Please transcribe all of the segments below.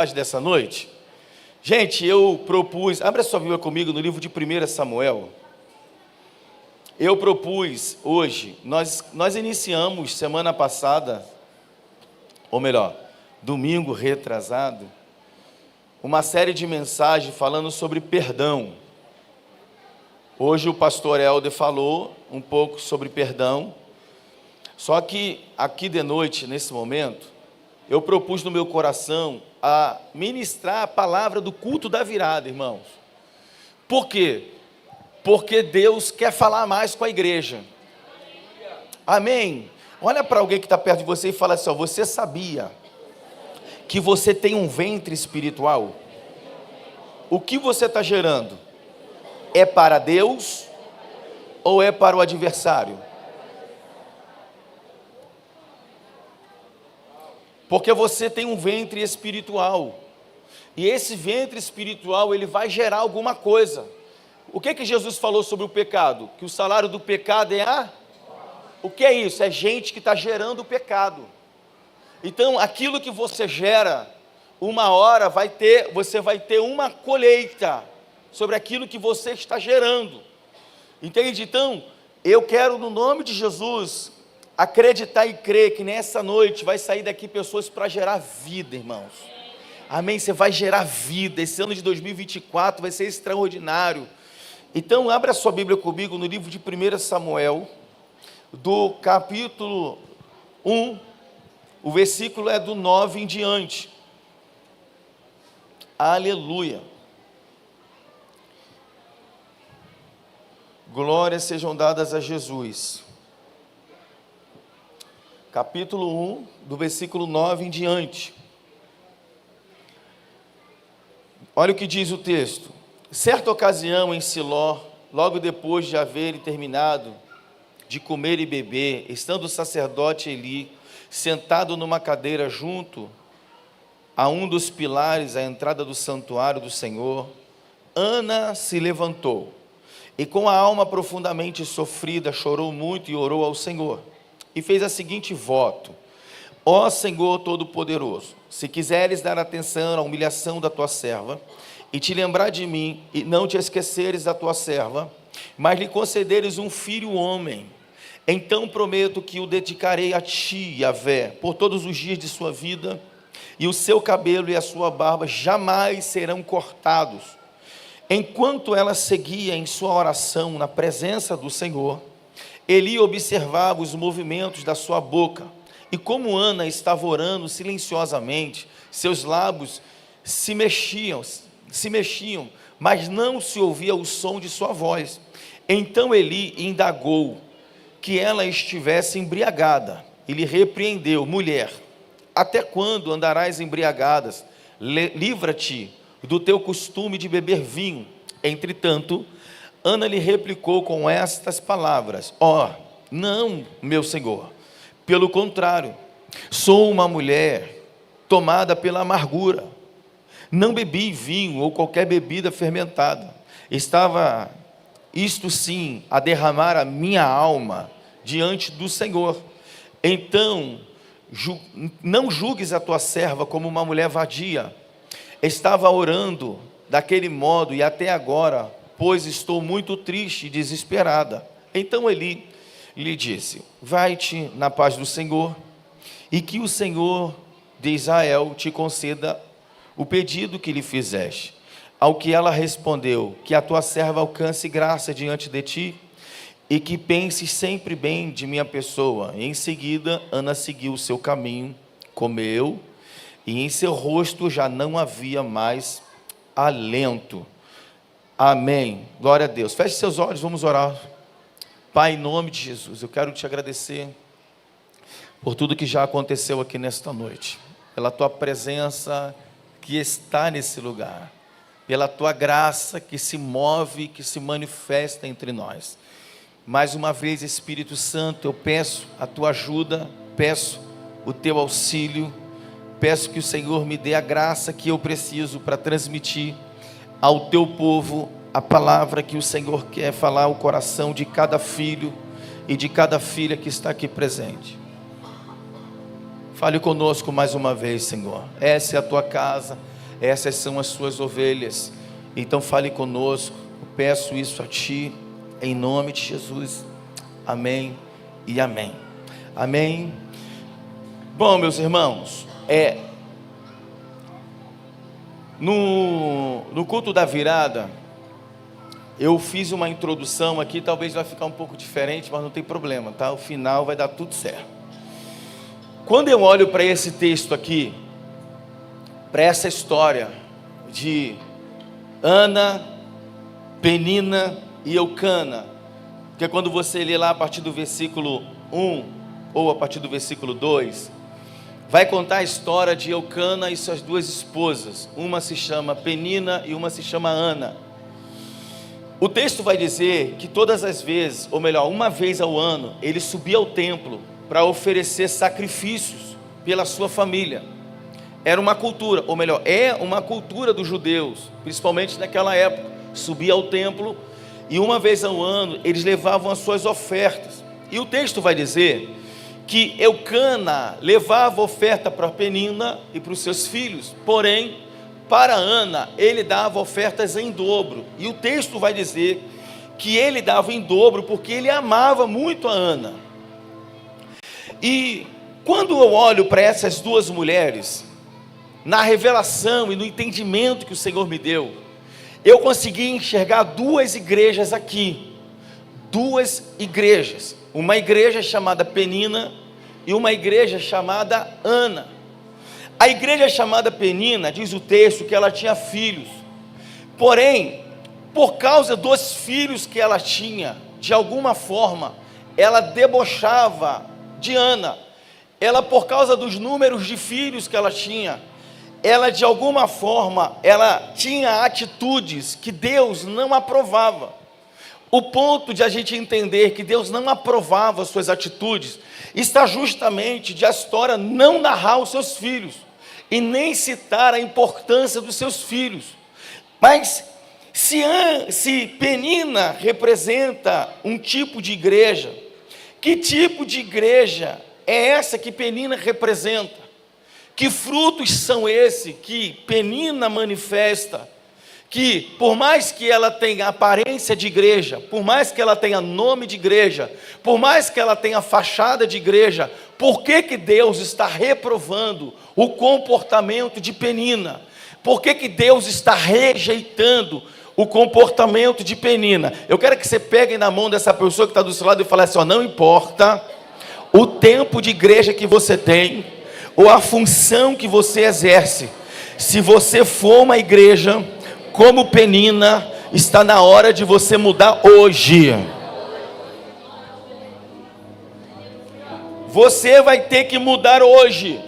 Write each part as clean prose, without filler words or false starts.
Dessa noite, gente, eu propus, abra sua Bíblia comigo no livro de 1 Samuel. Eu propus hoje, nós iniciamos semana passada, ou melhor, domingo retrasado, uma série de mensagens falando sobre perdão. Hoje o pastor Helder falou um pouco sobre perdão, só que aqui de noite, nesse momento, eu propus no meu coração a ministrar a palavra do culto da virada, irmãos. Por quê? Porque Deus quer falar mais com a igreja. Amém? Olha para alguém que está perto de você e fala assim, ó, você sabia que você tem um ventre espiritual? O que você está gerando? É para Deus ou é para o adversário? Porque você tem um ventre espiritual, e esse ventre espiritual, ele vai gerar alguma coisa. O que Jesus falou sobre o pecado? Que o salário do pecado é O que é isso? É gente que está gerando o pecado. Então, aquilo que você gera, uma hora você vai ter uma colheita sobre aquilo que você está gerando. Entende? Então, eu quero, no nome de Jesus, acreditar e crer que nessa noite vai sair daqui pessoas para gerar vida, irmãos. Amém? Você vai gerar vida. Esse ano de 2024 vai ser extraordinário. Então, abra a sua Bíblia comigo no livro de 1 Samuel, do capítulo 1, o versículo é do 9 em diante. Aleluia. Glórias sejam dadas a Jesus. Capítulo 1, do versículo 9 em diante. Olha o que diz o texto. Certa ocasião em Siló, logo depois de haverem terminado de comer e beber, estando o sacerdote Eli sentado numa cadeira junto a um dos pilares à entrada do santuário do Senhor, Ana se levantou e com a alma profundamente sofrida chorou muito e orou ao Senhor. E fez a seguinte voto: ó Senhor Todo-Poderoso, se quiseres dar atenção à humilhação da tua serva, e te lembrar de mim, e não te esqueceres da tua serva, mas lhe concederes um filho homem, então prometo que o dedicarei a ti, Yahvé, por todos os dias de sua vida, e o seu cabelo e a sua barba jamais serão cortados. Enquanto ela seguia em sua oração na presença do Senhor, Eli observava os movimentos da sua boca, e como Ana estava orando silenciosamente, seus lábios se mexiam, mas não se ouvia o som de sua voz. Então Eli indagou que ela estivesse embriagada, e lhe repreendeu: mulher, até quando andarás embriagadas? Livra-te do teu costume de beber vinho. Entretanto, Ana lhe replicou com estas palavras: ó, não, meu senhor, pelo contrário, sou uma mulher tomada pela amargura, não bebi vinho ou qualquer bebida fermentada, estava, isto sim, a derramar a minha alma diante do Senhor. Então, não julgues a tua serva como uma mulher vadia, estava orando daquele modo e até agora, pois estou muito triste e desesperada. Então Eli lhe disse: vai-te na paz do Senhor, e que o Senhor de Israel te conceda o pedido que lhe fizeste. Ao que ela respondeu: que a tua serva alcance graça diante de ti, e que penses sempre bem de minha pessoa. E em seguida, Ana seguiu o seu caminho, comeu, e em seu rosto já não havia mais alento. Amém. Glória a Deus. Feche seus olhos, vamos orar. Pai, em nome de Jesus, eu quero te agradecer por tudo que já aconteceu aqui nesta noite, pela tua presença que está nesse lugar, pela tua graça que se move, que se manifesta entre nós. Mais uma vez, Espírito Santo, eu peço a tua ajuda, peço o teu auxílio, peço que o Senhor me dê a graça que eu preciso para transmitir ao teu povo a palavra que o Senhor quer falar ao coração de cada filho e de cada filha que está aqui presente. Fale conosco mais uma vez, Senhor. Essa é a tua casa, essas são as suas ovelhas. Então fale conosco, eu peço isso a Ti, em nome de Jesus. Amém e amém. Amém. Bom, meus irmãos, no culto da virada, eu fiz uma introdução aqui, talvez vai ficar um pouco diferente, mas não tem problema, tá? O final vai dar tudo certo. Quando eu olho para esse texto aqui, para essa história de Ana, Penina e Eucana, porque quando você lê lá a partir do versículo 1 ou a partir do versículo 2, vai contar a história de Eucana e suas duas esposas. Uma se chama Penina e uma se chama Ana. O texto vai dizer que todas as vezes, ou melhor, uma vez ao ano, ele subia ao templo para oferecer sacrifícios pela sua família. Era uma cultura, ou melhor, é uma cultura dos judeus, principalmente naquela época. Subia ao templo e uma vez ao ano eles levavam as suas ofertas. E o texto vai dizer que Eucana levava oferta para Penina e para os seus filhos, porém, para Ana, ele dava ofertas em dobro. E o texto vai dizer que ele dava em dobro porque ele amava muito a Ana. E quando eu olho para essas duas mulheres, na revelação e no entendimento que o Senhor me deu, eu consegui enxergar duas igrejas aqui. Duas igrejas. Uma igreja chamada Penina e uma igreja chamada Ana. A igreja chamada Penina, diz o texto, que ela tinha filhos. Porém, por causa dos filhos que ela tinha, de alguma forma, ela debochava de Ana. Ela, por causa dos números de filhos que ela tinha, ela de alguma forma, ela tinha atitudes que Deus não aprovava. O ponto de a gente entender que Deus não aprovava suas atitudes, está justamente de a história não narrar os seus filhos, e nem citar a importância dos seus filhos. Mas, se Penina representa um tipo de igreja, que tipo de igreja é essa que Penina representa? Que frutos são esses que Penina manifesta? Que por mais que ela tenha aparência de igreja, por mais que ela tenha nome de igreja, por mais que ela tenha fachada de igreja, por que Deus está reprovando o comportamento de Penina? Por que Deus está rejeitando o comportamento de Penina? Eu quero que você pegue na mão dessa pessoa que está do seu lado e fale assim, ó, não importa o tempo de igreja que você tem, ou a função que você exerce, se você for uma igreja como Penina, está na hora de você mudar hoje. Você vai ter que mudar hoje,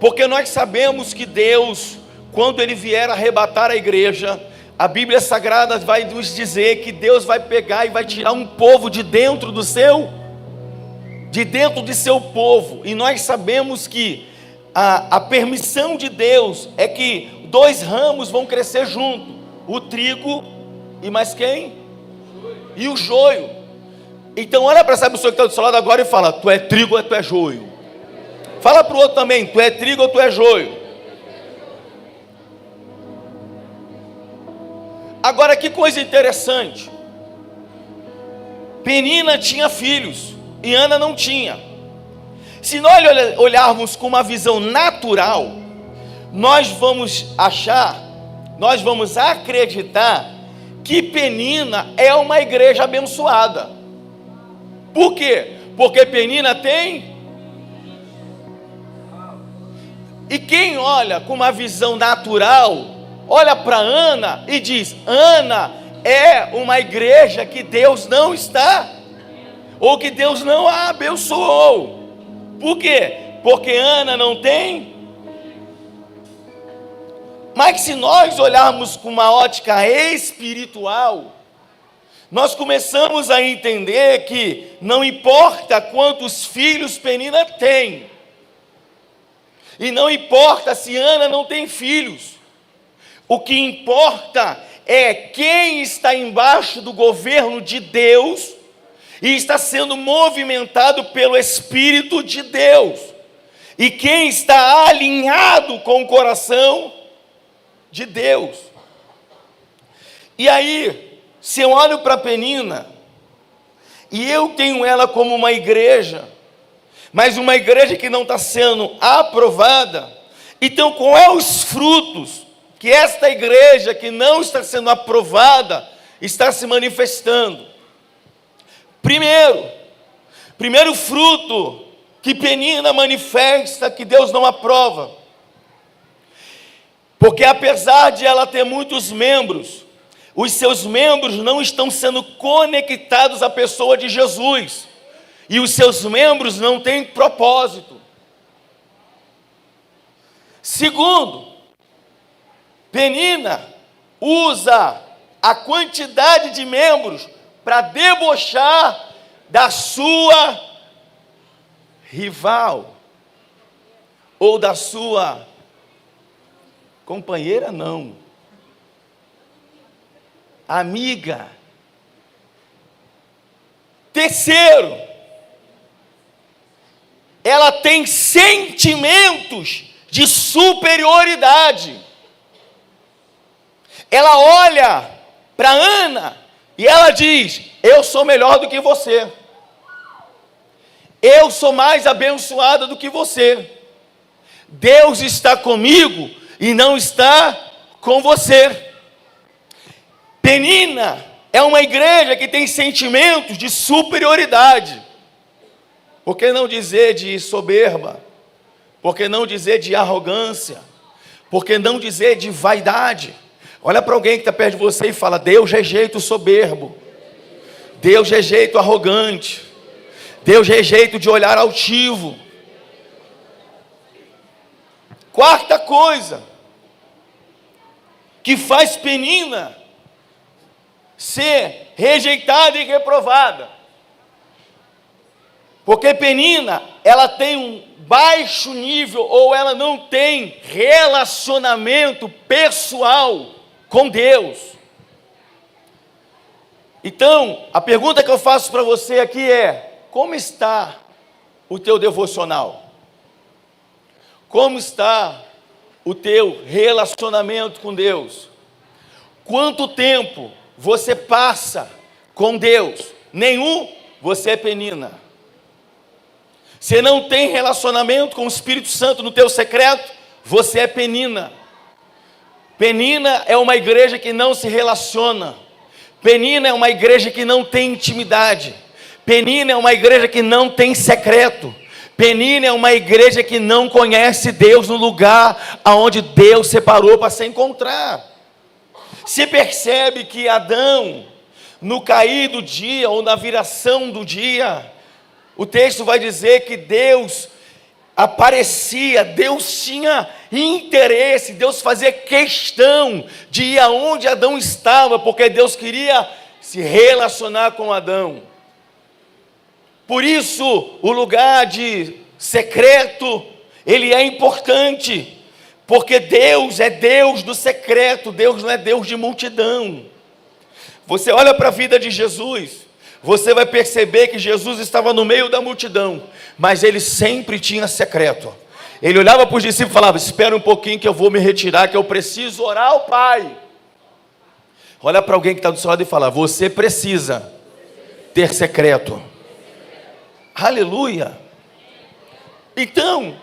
porque nós sabemos que Deus, quando Ele vier arrebatar a igreja, a Bíblia Sagrada vai nos dizer que Deus vai pegar e vai tirar um povo de dentro de seu povo, e nós sabemos que a permissão de Deus é que dois ramos vão crescer junto, o trigo e mais quem? E o joio. Então olha para essa pessoa que está do seu lado agora e fala, tu é trigo ou tu é joio? Fala para o outro também, tu é trigo ou tu é joio? Agora que coisa interessante, Penina tinha filhos e Ana não tinha. Se nós olharmos com uma visão natural, nós vamos acreditar que Penina é uma igreja abençoada. Por quê? Porque Penina tem. E quem olha com uma visão natural, olha para Ana e diz, Ana é uma igreja que Deus não está, ou que Deus não a abençoou. Por quê? Porque Ana não tem. Mas se nós olharmos com uma ótica espiritual, nós começamos a entender que não importa quantos filhos Penina tem, e não importa se Ana não tem filhos, o que importa é quem está embaixo do governo de Deus e está sendo movimentado pelo Espírito de Deus, e quem está alinhado com o coração de Deus. E aí, se eu olho para Penina, e eu tenho ela como uma igreja, mas uma igreja que não está sendo aprovada, então qual é os frutos que esta igreja que não está sendo aprovada está se manifestando? Primeiro fruto que Penina manifesta que Deus não aprova, porque apesar de ela ter muitos membros, os seus membros não estão sendo conectados à pessoa de Jesus, e os seus membros não têm propósito. Segundo, Penina usa a quantidade de membros para debochar da sua rival, ou da sua companheira, não, amiga. Terceiro, ela tem sentimentos de superioridade. Ela olha para Ana e ela diz: eu sou melhor do que você, eu sou mais abençoada do que você, Deus está comigo e não está com você. Penina é uma igreja que tem sentimentos de superioridade. Por que não dizer de soberba? Por que não dizer de arrogância? Por que não dizer de vaidade? Olha para alguém que está perto de você e fala: Deus rejeita o soberbo, Deus rejeita o arrogante, Deus rejeita de olhar altivo. Quarta coisa que faz Penina ser rejeitada e reprovada, porque Penina, ela tem um baixo nível, ou ela não tem relacionamento pessoal com Deus. Então, a pergunta que eu faço para você aqui é: como está o teu devocional? Como está o teu relacionamento com Deus? Quanto tempo você passa com Deus? Nenhum, você é Penina. Você não tem relacionamento com o Espírito Santo no teu secreto, você é Penina. Penina é uma igreja que não se relaciona. Penina é uma igreja que não tem intimidade. Penina é uma igreja que não tem secreto. Penina é uma igreja que não conhece Deus no lugar aonde Deus separou para se encontrar. Se percebe que Adão, no cair do dia ou na viração do dia, o texto vai dizer que Deus aparecia, Deus tinha interesse, Deus fazia questão de ir aonde Adão estava, porque Deus queria se relacionar com Adão. Por isso, o lugar de secreto, ele é importante, porque Deus é Deus do secreto, Deus não é Deus de multidão. Você olha para a vida de Jesus, você vai perceber que Jesus estava no meio da multidão, mas ele sempre tinha secreto. Ele olhava para os discípulos e falava: espera um pouquinho que eu vou me retirar, que eu preciso orar ao Pai. Olha para alguém que está do seu lado e fala: você precisa ter secreto. Aleluia! Então,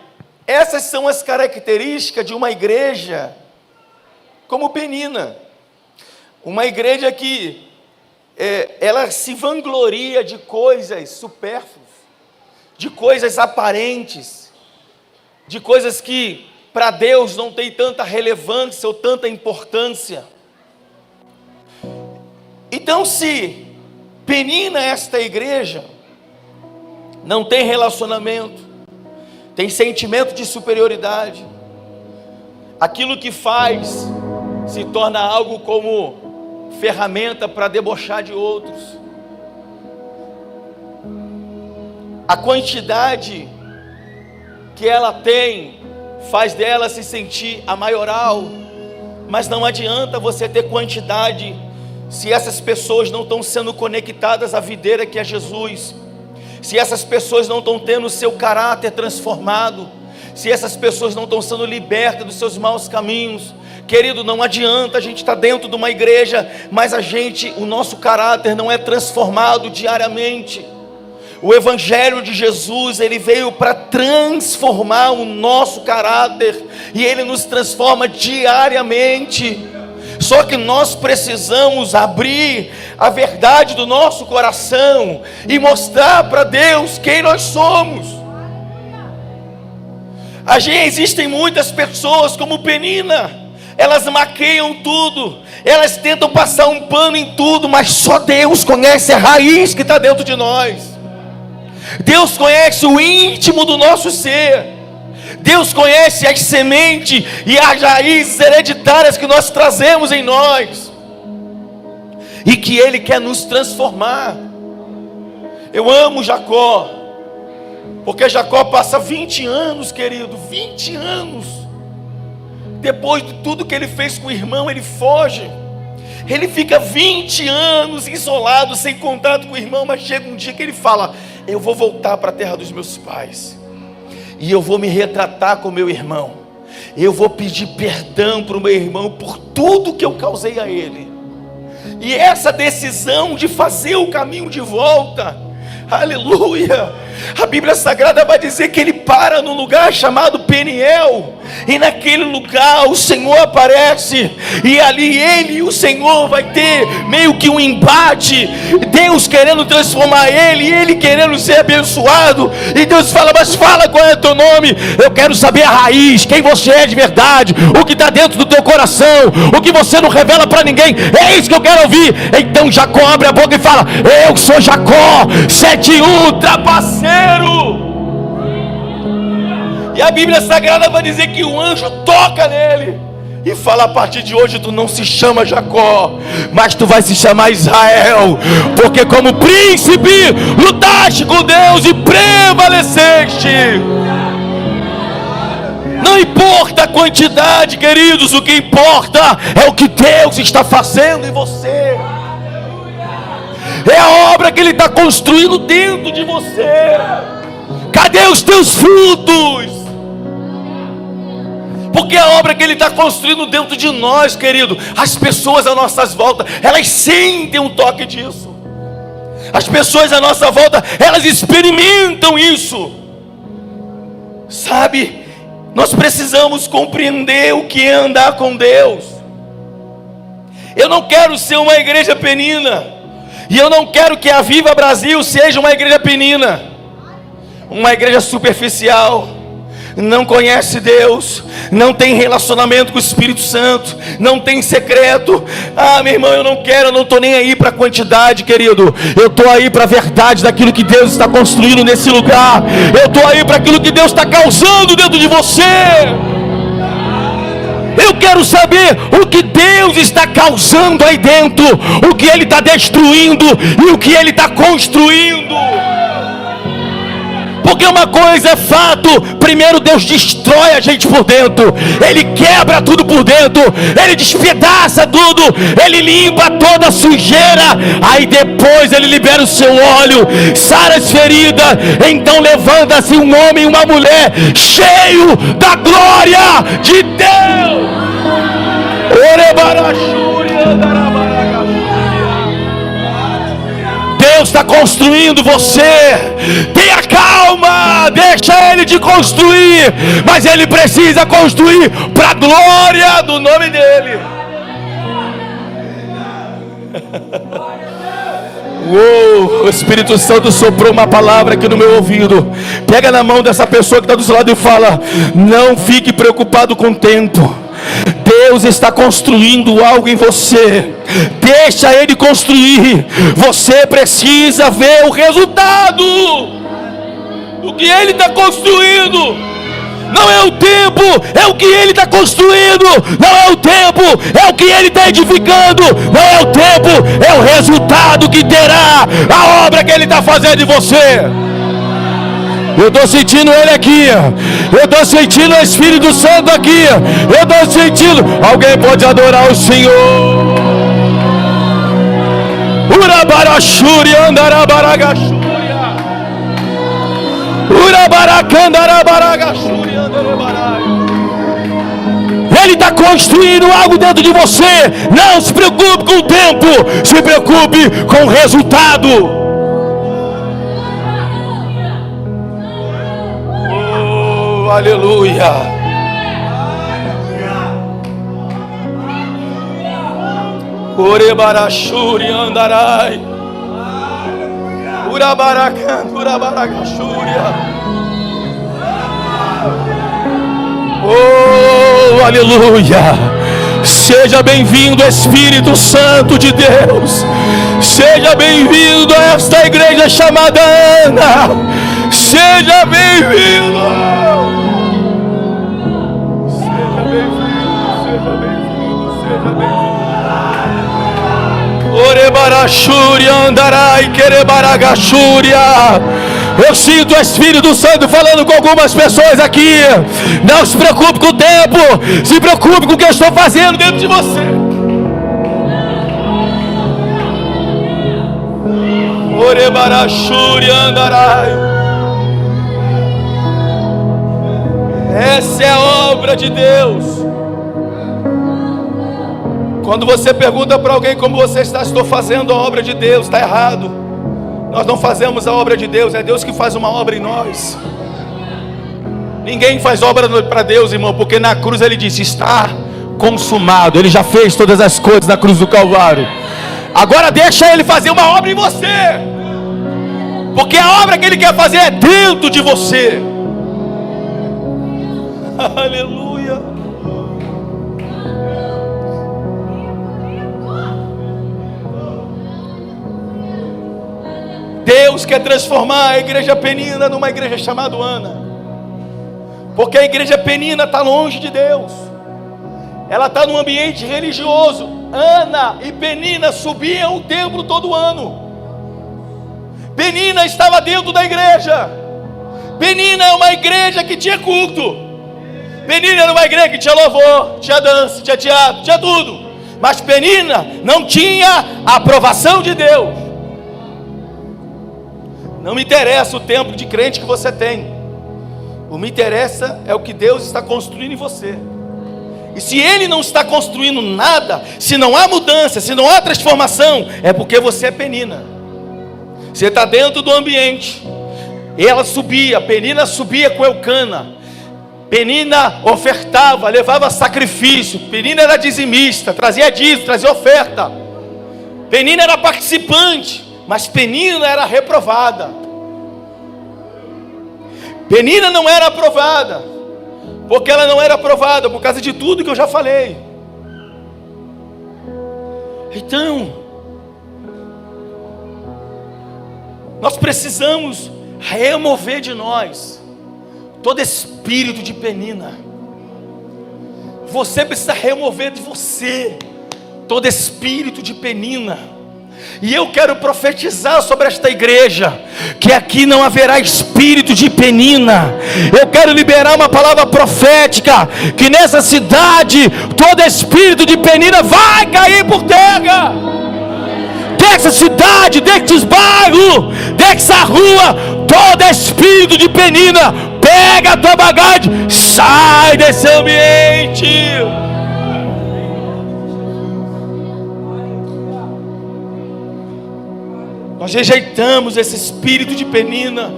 essas são as características de uma igreja como Penina. Uma igreja que ela se vangloria de coisas supérfluas, de coisas aparentes, de coisas que para Deus não tem tanta relevância ou tanta importância. Então, se Penina, esta igreja, não tem relacionamento, tem sentimento de superioridade, aquilo que faz se torna algo como ferramenta para debochar de outros. A quantidade que ela tem faz dela se sentir a maioral, mas não adianta você ter quantidade se essas pessoas não estão sendo conectadas à videira que é Jesus, se essas pessoas não estão tendo o seu caráter transformado, se essas pessoas não estão sendo libertas dos seus maus caminhos, Querido, não adianta a gente estar dentro de uma igreja, mas o nosso caráter não é transformado diariamente. O Evangelho de Jesus, ele veio para transformar o nosso caráter, e ele nos transforma diariamente. Só que nós precisamos abrir a verdade do nosso coração e mostrar para Deus quem nós somos. Existem muitas pessoas como Penina, elas maqueiam tudo, elas tentam passar um pano em tudo, mas só Deus conhece a raiz que está dentro de nós. Deus conhece o íntimo do nosso ser. Deus conhece as sementes e as raízes hereditárias que nós trazemos em nós, e que Ele quer nos transformar. Eu amo Jacó, porque Jacó passa 20 anos, querido, 20 anos. Depois de tudo que ele fez com o irmão, ele foge. Ele fica 20 anos isolado, sem contato com o irmão, mas chega um dia que ele fala: eu vou voltar para a terra dos meus pais, e eu vou me retratar com meu irmão. Eu vou pedir perdão para o meu irmão por tudo que eu causei a ele. E essa decisão de fazer o caminho de volta, aleluia, a Bíblia Sagrada vai dizer que ele para num lugar chamado Peniel, e naquele lugar o Senhor aparece, e ali ele e o Senhor vai ter meio que um embate, Deus querendo transformar ele, e ele querendo ser abençoado, e Deus fala: mas fala qual é o teu nome, eu quero saber a raiz, quem você é de verdade, o que está dentro do teu coração, o que você não revela para ninguém, é isso que eu quero ouvir. Então Jacó abre a boca e fala: eu sou Jacó, 7'1", trapaceiro. E a Bíblia Sagrada vai dizer que o anjo toca nele e fala: a partir de hoje tu não se chama Jacó, mas tu vai se chamar Israel, porque como príncipe lutaste com Deus e prevaleceste. Não importa a quantidade, queridos, o que importa é o que Deus está fazendo em você. É a obra que Ele está construindo dentro de você. Cadê os teus frutos? Porque a obra que Ele está construindo dentro de nós, querido, as pessoas à nossa volta, elas sentem um toque disso. As pessoas à nossa volta, elas experimentam isso. Sabe, nós precisamos compreender o que é andar com Deus. Eu não quero ser uma igreja Penina, e eu não quero que a Viva Brasil seja uma igreja Penina, uma igreja superficial, não conhece Deus, não tem relacionamento com o Espírito Santo, não tem secreto. Meu irmão, eu não estou nem aí para a quantidade, querido. Eu estou aí para a verdade daquilo que Deus está construindo nesse lugar. Eu estou aí para aquilo que Deus está causando dentro de você. Eu quero saber o que Deus está causando aí dentro, o que Ele está destruindo e o que Ele está construindo. Porque uma coisa é fato: primeiro Deus destrói a gente por dentro, Ele quebra tudo por dentro, Ele despedaça tudo, Ele limpa toda a sujeira, aí depois Ele libera o seu óleo, sara as feridas, então levanta-se um homem e uma mulher cheio da glória de Deus. Deus está construindo você. Tenha calma, deixa Ele te construir, mas Ele precisa construir para a glória do nome dEle. O Espírito Santo soprou uma palavra aqui no meu ouvido. Pega na mão dessa pessoa que está do seu lado e fala: não fique preocupado com o tempo. Deus está construindo algo em você. Deixa Ele construir. Você precisa ver o resultado do que Ele está construindo. Não é o tempo, é o que Ele está construindo. Não é o tempo, é o que Ele está edificando. Não é o tempo, é o resultado que terá a obra que Ele está fazendo em você. Eu estou sentindo Ele aqui. Eu estou sentindo o Espírito Santo aqui. Eu estou sentindo. Alguém pode adorar o Senhor. Urabarachuri andarabaragachuri. Urabaracandarabaragachuri andarabaragachuri. Ele está construindo algo dentro de você. Não se preocupe com o tempo, se preocupe com o resultado. Oh, aleluia. Orebarachuri andarai. Urabaracan, urabaragachúria. Oh, aleluia. Seja bem-vindo, Espírito Santo de Deus. Seja bem-vindo a esta igreja chamada Ana. Seja bem-vindo. Seja bem-vindo, seja bem-vindo, seja bem-vindo. Orebarachúria andarai, querebaragachúria. Eu sinto o Espírito Santo falando com algumas pessoas aqui. Não se preocupe com o tempo, se preocupe com o que eu estou fazendo dentro de você. Orebarachúria andarai. Essa é a obra de Deus. Quando você pergunta para alguém como você está, estou fazendo a obra de Deus, está errado. Nós não fazemos a obra de Deus, é Deus que faz uma obra em nós. Ninguém faz obra para Deus, irmão, porque na cruz ele disse: está consumado. Ele já fez todas as coisas na cruz do Calvário. Agora deixa ele fazer uma obra em você, porque a obra que ele quer fazer é dentro de você. Aleluia. Deus quer transformar a igreja Penina numa igreja chamada Ana, porque a igreja Penina está longe de Deus, ela está num ambiente religioso. Ana e Penina subiam o templo todo ano. Penina estava dentro da igreja. Penina é uma igreja que tinha culto. Penina era uma igreja que tinha louvor, tinha dança, tinha teatro, tinha tudo. Mas Penina não tinha a aprovação de Deus. Não me interessa o templo de crente que você tem. O que me interessa é o que Deus está construindo em você. E se Ele não está construindo nada, se não há mudança, se não há transformação, é porque você é Penina. Você está dentro do ambiente. Ela subia, Penina subia com Eucana. Penina ofertava, levava sacrifício. Penina era dizimista, trazia dízimo, trazia oferta. Penina era participante. Mas Penina era reprovada. Penina não era aprovada, porque ela não era aprovada por causa de tudo que eu já falei. Então, nós precisamos remover de nós todo espírito de Penina. Você precisa remover de você todo espírito de Penina. E eu quero profetizar sobre esta igreja, que aqui não haverá espírito de Penina. Eu quero liberar uma palavra profética, que nessa cidade, todo espírito de Penina vai cair por terra. Dessa cidade, desses bairros, dessa rua, todo espírito de Penina, pega a tua bagagem, sai desse ambiente. Nós rejeitamos esse espírito de Penina,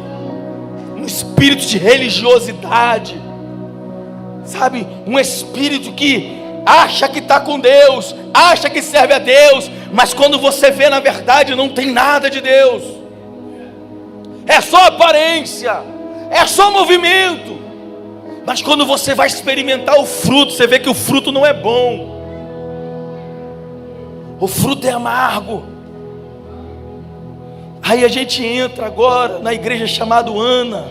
um espírito de religiosidade, sabe? Um espírito que acha que está com Deus, acha que serve a Deus, mas quando você vê na verdade não tem nada de Deus, é só aparência, é só movimento, mas quando você vai experimentar o fruto, você vê que o fruto não é bom, o fruto é amargo. Aí a gente entra agora na igreja chamada Ana.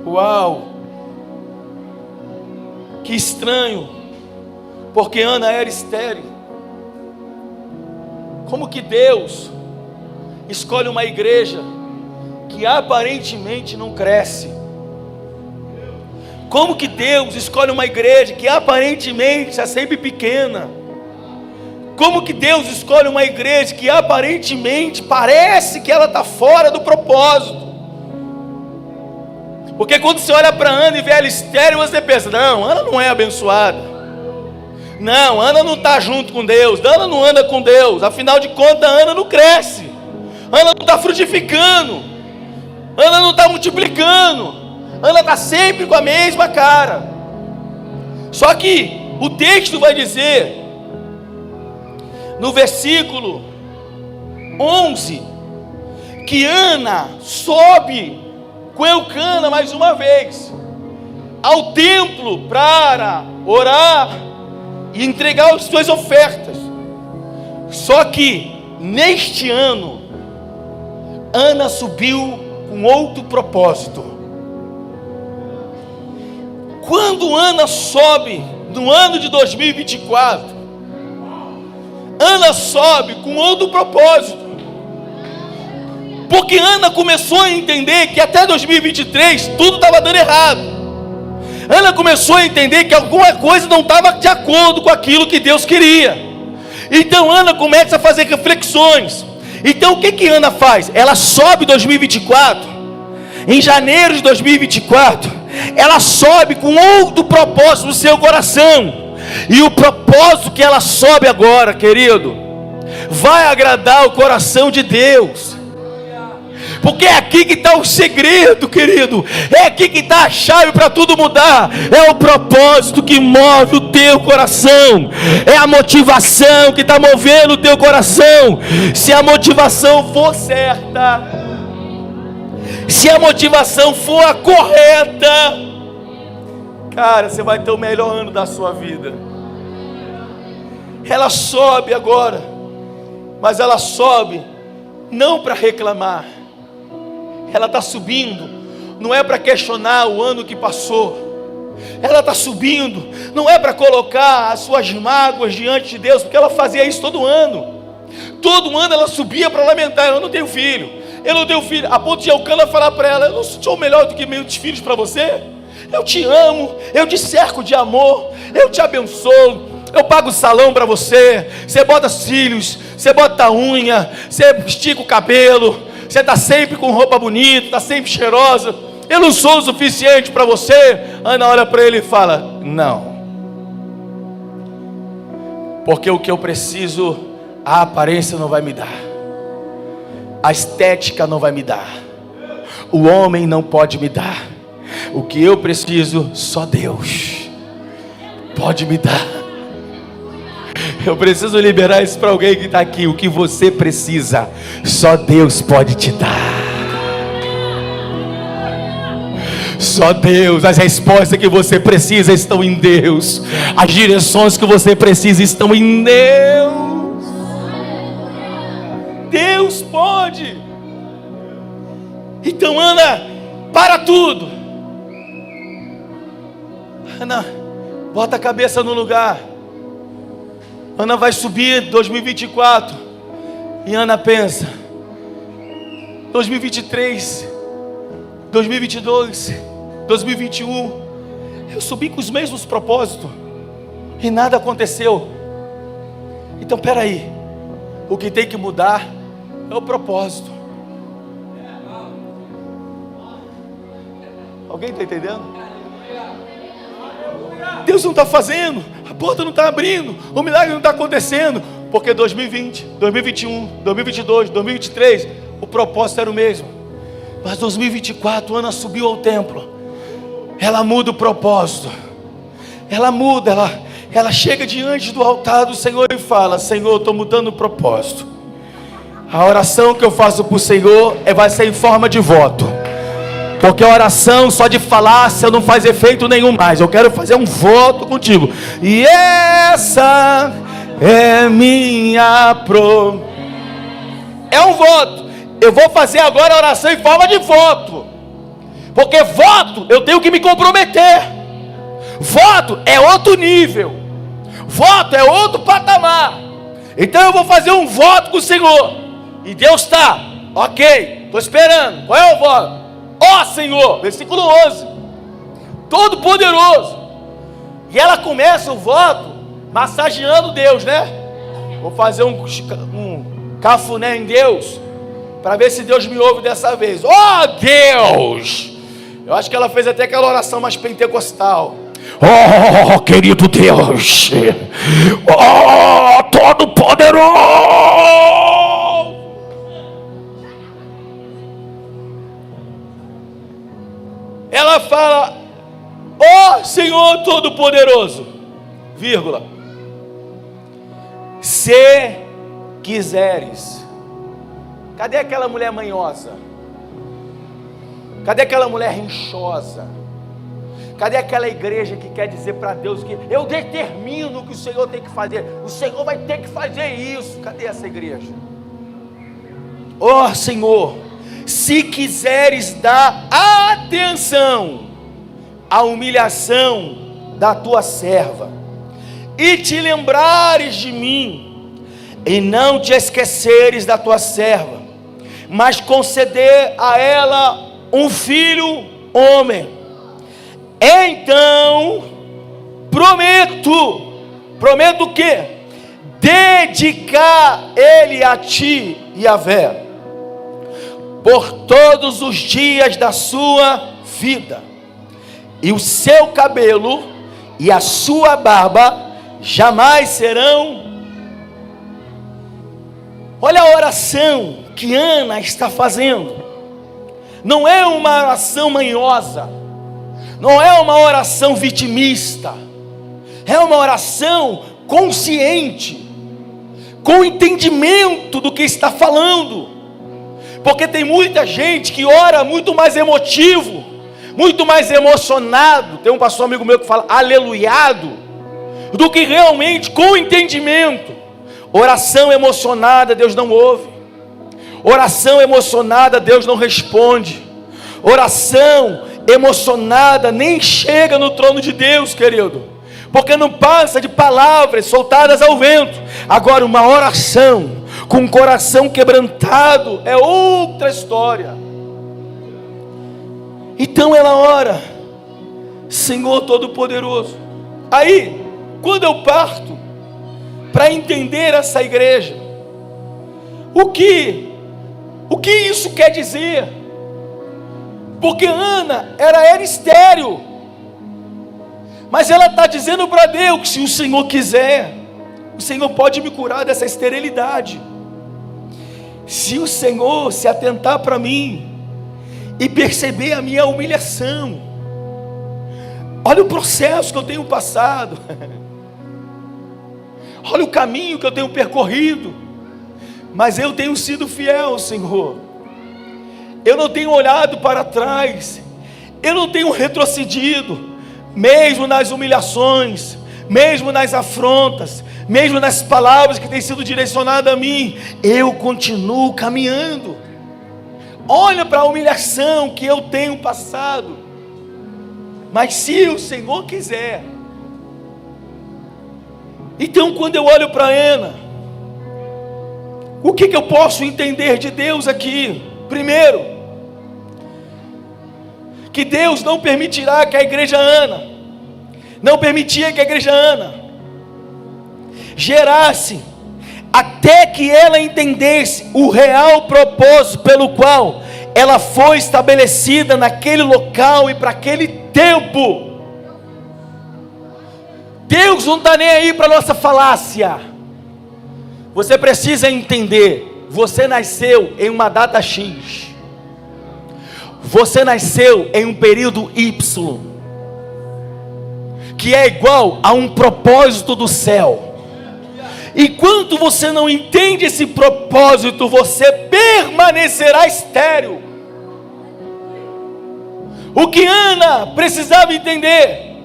Uau! Que estranho, porque Ana era estéril. Como que Deus escolhe uma igreja que aparentemente não cresce? Como que Deus escolhe uma igreja que aparentemente é sempre pequena? Como que Deus escolhe uma igreja que aparentemente parece que ela está fora do propósito? Porque quando você olha para Ana e vê ela estéril, você pensa: não, Ana não é abençoada. Não, Ana não está junto com Deus, Ana não anda com Deus, afinal de contas Ana não cresce, Ana não está frutificando, Ana não está multiplicando, Ana está sempre com a mesma cara. Só que o texto vai dizer, no versículo 11, que Ana sobe com Eucana mais uma vez ao templo para orar e entregar as suas ofertas. Só que neste ano Ana subiu com outro propósito. Quando Ana sobe no ano de 2024, Ana sobe com outro propósito, porque Ana começou a entender que até 2023 tudo estava dando errado. Ana começou a entender que alguma coisa não estava de acordo com aquilo que Deus queria. Então Ana começa a fazer reflexões. Então o que Ana faz? Ela sobe em 2024, em janeiro de 2024, ela sobe com outro propósito no seu coração. E o propósito que ela sobe agora, querido, vai agradar o coração de Deus. Porque é aqui que está o segredo, querido. É aqui que está a chave para tudo mudar. É o propósito que move o teu coração. É a motivação que está movendo o teu coração. Se a motivação for certa, se a motivação for a correta, cara, você vai ter o melhor ano da sua vida. Ela sobe agora, mas ela sobe não para reclamar. Ela está subindo, não é para questionar o ano que passou. Ela está subindo, não é para colocar as suas mágoas diante de Deus, porque ela fazia isso todo ano. Todo ano ela subia para lamentar: eu não tenho filho, eu não tenho filho. A ponto de Eucana falar para ela: eu não sou melhor do que meus filhos para você. Eu te amo, eu te cerco de amor, eu te abençoo, eu pago o salão para você, você bota cílios, você bota unha, você estica o cabelo, você está sempre com roupa bonita, está sempre cheirosa. Eu não sou o suficiente para você. Ana olha para ele e fala: não, porque o que eu preciso, a aparência não vai me dar, a estética não vai me dar, o homem não pode me dar. O que eu preciso, só Deus pode me dar. Eu preciso liberar isso para alguém que está aqui. O que você precisa, só Deus pode te dar. Só Deus. As respostas que você precisa estão em Deus. As direções que você precisa estão em Deus. Deus pode. Então Ana, para tudo. Ana, bota a cabeça no lugar. Ana vai subir 2024. E Ana pensa: 2023, 2022, 2021, eu subi com os mesmos propósitos e nada aconteceu. Então peraí, o que tem que mudar é o propósito. Alguém está entendendo? Deus não está fazendo, a porta não está abrindo, o milagre não está acontecendo, porque 2020, 2021, 2022, 2023, o propósito era o mesmo. Mas 2024, Ana subiu ao templo, ela muda o propósito, ela muda, ela chega diante do altar do Senhor e fala: Senhor, eu estou mudando o propósito. A oração que eu faço para o Senhor vai ser em forma de voto. Porque a oração só de falar não faz efeito nenhum mais. Eu quero fazer um voto contigo. E essa é minha é um voto. Eu vou fazer agora a oração em forma de voto. Porque voto, eu tenho que me comprometer. Voto é outro nível. Voto é outro patamar. Então eu vou fazer um voto com o Senhor. E Deus está, ok, estou esperando. Qual é o voto? Ó Senhor, versículo 11, todo poderoso. E ela começa o voto massageando Deus, né? Vou fazer um cafuné em Deus, para ver se Deus me ouve dessa vez. Ó Deus! Eu acho que ela fez até aquela oração mais pentecostal. Oh, querido Deus, oh, Todo-Poderoso. Ela fala: ó Senhor Todo-Poderoso, vírgula, se quiseres. Cadê aquela mulher manhosa? Cadê aquela mulher rinchosa? Cadê aquela igreja que quer dizer para Deus que eu determino o que o Senhor tem que fazer, o Senhor vai ter que fazer isso? Cadê essa igreja? Ó Senhor, se quiseres dar atenção à humilhação da tua serva, e te lembrares de mim, e não te esqueceres da tua serva, mas conceder a ela um filho homem, então prometo o quê? Dedicar ele a ti, Yahvé, por todos os dias da sua vida, e o seu cabelo e a sua barba jamais serão. Olha a oração que Ana está fazendo. Não é uma oração manhosa, não é uma oração vitimista, é uma oração consciente, com entendimento do que está falando. Porque tem muita gente que ora muito mais emotivo, muito mais emocionado. Tem um pastor amigo meu que fala aleluiado, do que realmente com entendimento. Oração emocionada Deus não ouve, oração emocionada Deus não responde, oração emocionada nem chega no trono de Deus, querido, porque não passa de palavras soltadas ao vento. Agora uma oração com o coração quebrantado é outra história. Então ela ora: Senhor Todo-Poderoso. Aí, quando eu parto para entender essa igreja, o que isso quer dizer? Porque Ana era estéril, mas ela está dizendo para Deus que se o Senhor quiser, o Senhor pode me curar dessa esterilidade. Se o Senhor se atentar para mim e perceber a minha humilhação, olha o processo que eu tenho passado, olha o caminho que eu tenho percorrido, mas eu tenho sido fiel, Senhor. Eu não tenho olhado para trás, eu não tenho retrocedido, mesmo nas humilhações, mesmo nas afrontas, mesmo nas palavras que têm sido direcionadas a mim, eu continuo caminhando. Olha para a humilhação que eu tenho passado, mas se o Senhor quiser. Então quando eu olho para Ana, o que eu posso entender de Deus aqui? Primeiro, que Deus não permitirá que a igreja Ana, não permitia que a igreja Ana gerasse, até que ela entendesse o real propósito pelo qual ela foi estabelecida naquele local e para aquele tempo. Deus não está nem aí para a nossa falácia. Você precisa entender, você nasceu em uma data X, você nasceu em um período Y, que é igual a um propósito do céu. Enquanto você não entende esse propósito, você permanecerá estéril. O que Ana precisava entender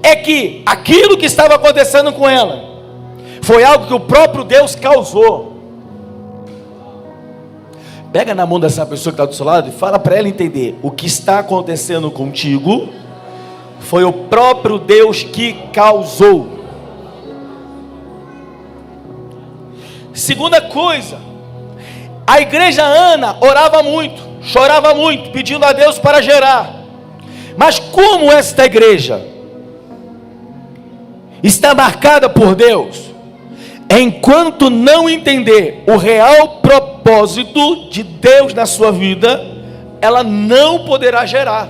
é que aquilo que estava acontecendo com ela foi algo que o próprio Deus causou. Pega na mão dessa pessoa que está do seu lado e fala para ela entender: o que está acontecendo contigo foi o próprio Deus que causou. Segunda coisa, a igreja Ana orava muito, chorava muito, pedindo a Deus para gerar. Mas como esta igreja está marcada por Deus, enquanto não entender o real propósito de Deus na sua vida, ela não poderá gerar.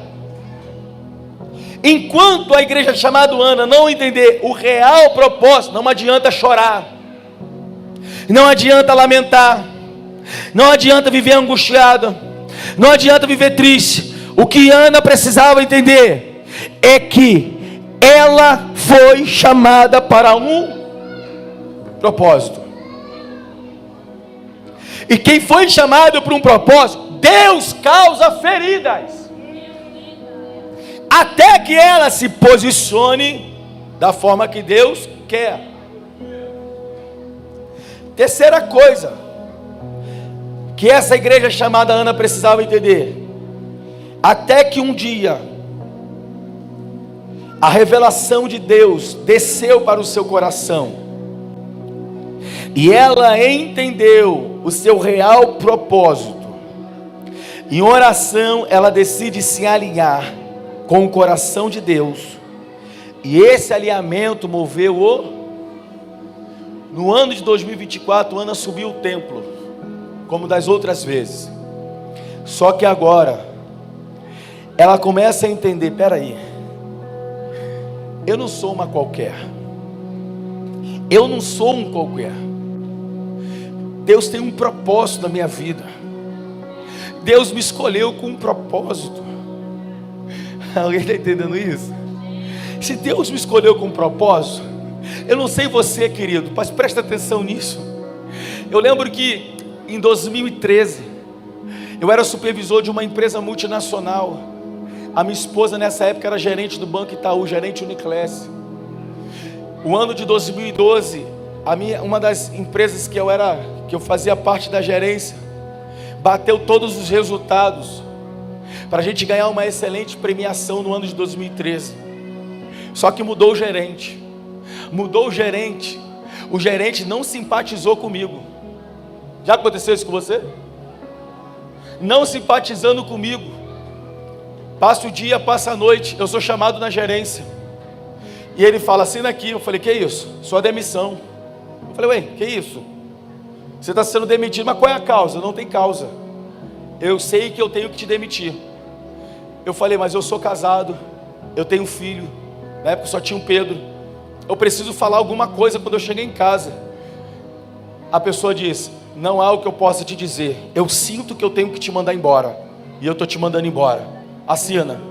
Enquanto a igreja chamada Ana não entender o real propósito, não adianta chorar, não adianta lamentar, não adianta viver angustiada, não adianta viver triste. O que Ana precisava entender é que ela foi chamada para um propósito. E quem foi chamado para um propósito, Deus causa feridas até que ela se posicione da forma que Deus quer. Terceira coisa que essa igreja chamada Ana precisava entender: até que um dia a revelação de Deus desceu para o seu coração e ela entendeu o seu real propósito. Em oração ela decide se alinhar com o coração de Deus, e esse alinhamento moveu no ano de 2024, Ana subiu o templo, como das outras vezes. Só que agora ela começa a entender: peraí, eu não sou uma qualquer, eu não sou um qualquer. Deus tem um propósito na minha vida, Deus me escolheu com um propósito. Alguém está entendendo isso? Se Deus me escolheu com um propósito, eu não sei você, querido, mas presta atenção nisso. Eu lembro que em 2013 eu era supervisor de uma empresa multinacional. A minha esposa nessa época era gerente do Banco Itaú, gerente Uniclass. O ano de 2012, uma das empresas que eu fazia parte da gerência, bateu todos os resultados para a gente ganhar uma excelente premiação no ano de 2013. Só que mudou o gerente. O gerente não simpatizou comigo. Já aconteceu isso com você? Não simpatizando comigo. Passa o dia, passa a noite, eu sou chamado na gerência. E ele fala: assina aqui. Eu falei: que isso? Sua demissão. Eu falei: ué, que isso? Você está sendo demitido, mas qual é a causa? Não tem causa. Eu sei que eu tenho que te demitir. Eu falei: mas eu sou casado, eu tenho filho. Na época só tinha um Pedro. Eu preciso falar alguma coisa quando eu cheguei em casa. A pessoa disse: não há o que eu possa te dizer. Eu sinto que eu tenho que te mandar embora, e eu estou te mandando embora. Assina.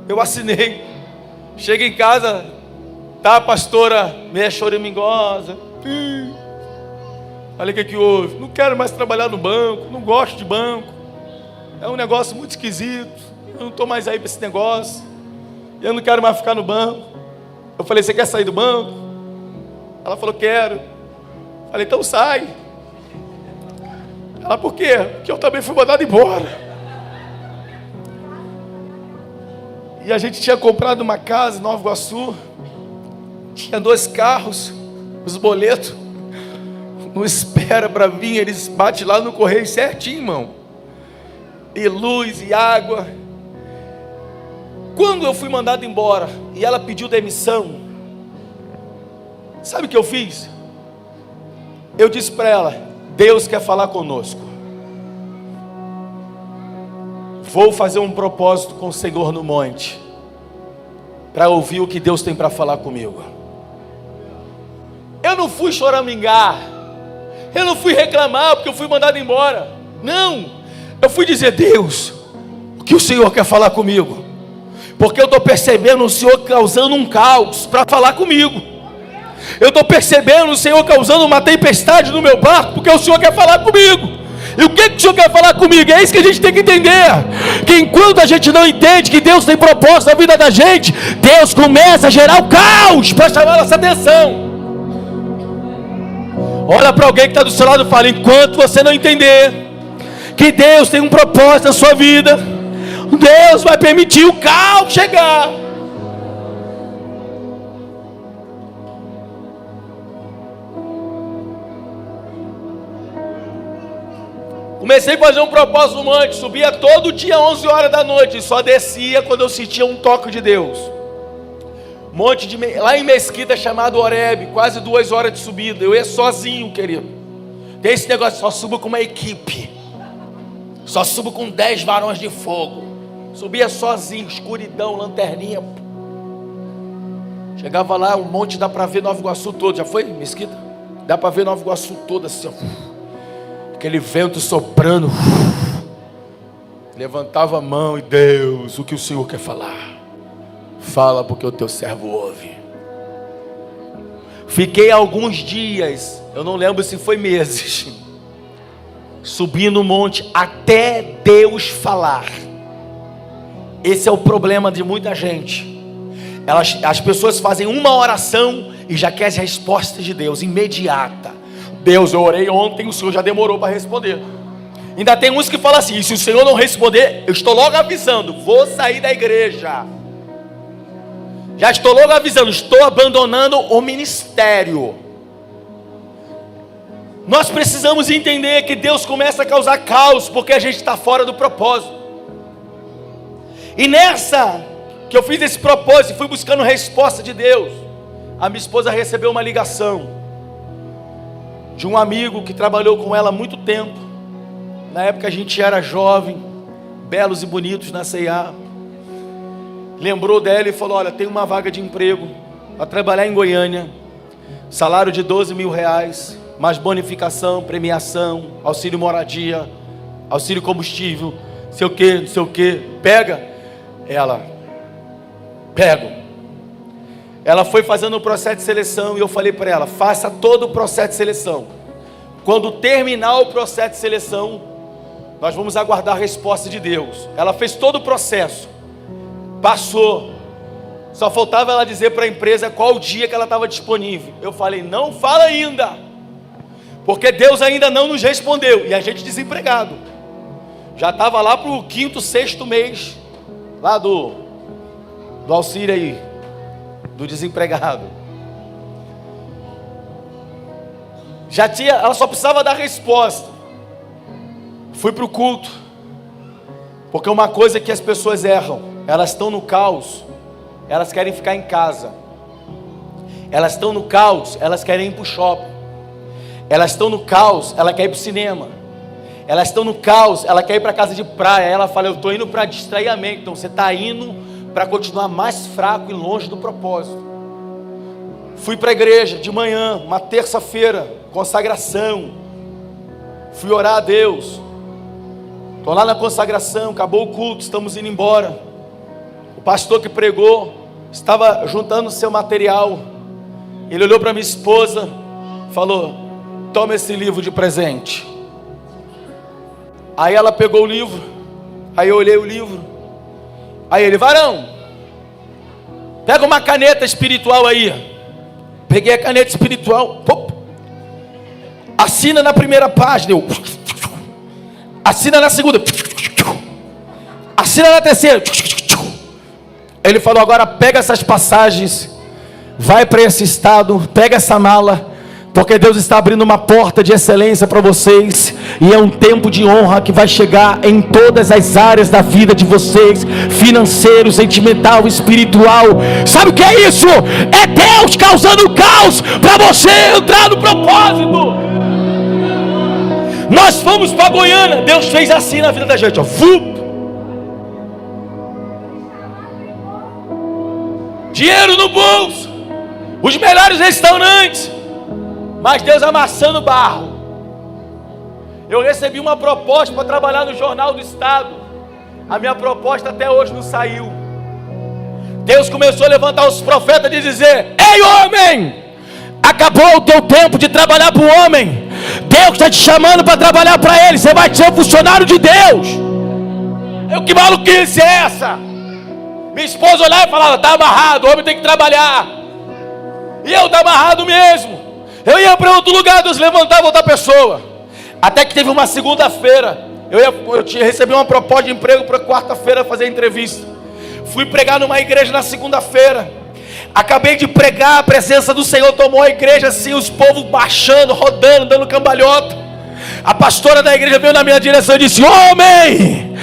Eu assinei. Chega em casa, tá a pastora meia choramingosa. Olha o que houve. Não quero mais trabalhar no banco, não gosto de banco. É um negócio muito esquisito. Eu não estou mais aí para esse negócio. Eu não quero mais ficar no banco. Eu falei: você quer sair do banco? Ela falou: quero. Falei: então sai. Ela: por quê? Porque eu também fui mandado embora. E a gente tinha comprado uma casa em Nova Iguaçu, tinha 2 carros, os boletos não espera para vir, eles batem lá no correio certinho, irmão. E luz e água. Quando eu fui mandado embora e ela pediu demissão, sabe o que eu fiz? Eu disse para ela: Deus quer falar conosco. Vou fazer um propósito com o Senhor no monte, para ouvir o que Deus tem para falar comigo. Eu não fui choramingar, eu não fui reclamar porque eu fui mandado embora. Não, eu fui dizer: Deus, o que o Senhor quer falar comigo? Porque eu estou percebendo o Senhor causando um caos para falar comigo. Eu estou percebendo o Senhor causando uma tempestade no meu barco, porque o Senhor quer falar comigo. E o que o Senhor quer falar comigo? É isso que a gente tem que entender. Que enquanto a gente não entende que Deus tem propósito na vida da gente, Deus começa a gerar o caos para chamar nossa atenção. Olha para alguém que está do seu lado e fala: enquanto você não entender que Deus tem um propósito na sua vida, Deus vai permitir o caos chegar. Comecei a fazer um propósito no monte, subia todo dia 11 horas da noite, e só descia quando eu sentia um toque de Deus. Lá em Mesquita, chamado Horebe, quase 2 horas de subida. Eu ia sozinho, querido. Tem esse negócio: só subo com uma equipe, só subo com 10 varões de fogo. Subia sozinho, escuridão, lanterninha. Chegava lá, um monte, dá para ver Nova Iguaçu todo. Já foi, Mesquita? Dá para ver Nova Iguaçu toda assim, ó. Aquele vento soprando. Levantava a mão e Deus, o que o Senhor quer falar? Fala porque o teu servo ouve. Fiquei alguns dias, eu não lembro se foi meses, subindo o monte até Deus falar. Esse é o problema de muita gente. As pessoas fazem uma oração e já querem as respostas de Deus, imediata. Deus, eu orei ontem, o Senhor já demorou para responder. Ainda tem uns que falam assim, se o Senhor não responder, eu estou logo avisando, vou sair da igreja. Já estou logo avisando, estou abandonando o ministério. Nós precisamos entender que Deus começa a causar caos, porque a gente está fora do propósito. E nessa que eu fiz esse propósito, fui buscando resposta de Deus, a minha esposa recebeu uma ligação de um amigo que trabalhou com ela há muito tempo. Na época a gente era jovem, belos e bonitos na C&A. Lembrou dela e falou, olha, tem uma vaga de emprego para trabalhar em Goiânia, salário de 12 mil reais, mais bonificação, premiação, auxílio moradia, auxílio combustível, não sei o que, pega. Ela, pego. Ela foi fazendo o processo de seleção e eu falei para ela, faça todo o processo de seleção. Quando terminar o processo de seleção, nós vamos aguardar a resposta de Deus. Ela fez todo o processo, passou, só faltava ela dizer para a empresa qual o dia que ela estava disponível. Eu falei, não fala ainda, porque Deus ainda não nos respondeu, e a gente desempregado, já estava lá para o 5º, 6º mês, lá do auxílio aí, do desempregado. Ela só precisava dar resposta. Fui para o culto, porque uma coisa que as pessoas erram, elas estão no caos, elas querem ficar em casa. Elas estão no caos, elas querem ir para o shopping. Elas estão no caos, ela quer ir para o cinema. Elas estão no caos, ela quer ir para a casa de praia. Ela fala, eu estou indo para distrair a mente. Então você está indo para continuar mais fraco e longe do propósito. Fui para a igreja de manhã, uma terça-feira, consagração. Fui orar a Deus. Estou lá na consagração, acabou o culto, estamos indo embora. O pastor que pregou estava juntando seu material. Ele olhou para minha esposa, falou, toma esse livro de presente. Aí ela pegou o livro, aí eu olhei o livro, aí ele, varão, pega uma caneta espiritual aí. Peguei a caneta espiritual, assina na primeira página, assina na segunda, assina na terceira. Ele falou, agora pega essas passagens, vai para esse estado, pega essa mala, porque Deus está abrindo uma porta de excelência para vocês, e é um tempo de honra que vai chegar em todas as áreas da vida de vocês, financeiro, sentimental, espiritual. Sabe o que é isso? É Deus causando caos para você entrar no propósito. Nós fomos para Goiânia, Deus fez assim na vida da gente, ó. Dinheiro no bolso, os melhores restaurantes, mas Deus amassando barro. Eu recebi uma proposta para trabalhar no Jornal do Estado. A minha proposta até hoje não saiu. Deus começou a levantar os profetas e dizer, ei homem, acabou o teu tempo de trabalhar para o homem. Deus está te chamando para trabalhar para Ele. Você vai ser um funcionário de Deus. Que maluquice é essa? Minha esposa olhava e falava, está amarrado, o homem tem que trabalhar. E eu estava amarrado mesmo. Eu ia para outro lugar, Deus levantava outra pessoa. Até que teve uma segunda-feira, eu recebi uma proposta de emprego para quarta-feira fazer entrevista. Fui pregar numa igreja na segunda-feira. Acabei de pregar, a presença do Senhor tomou a igreja assim, os povos baixando, rodando, dando cambalhota. A pastora da igreja veio na minha direção e disse, homem,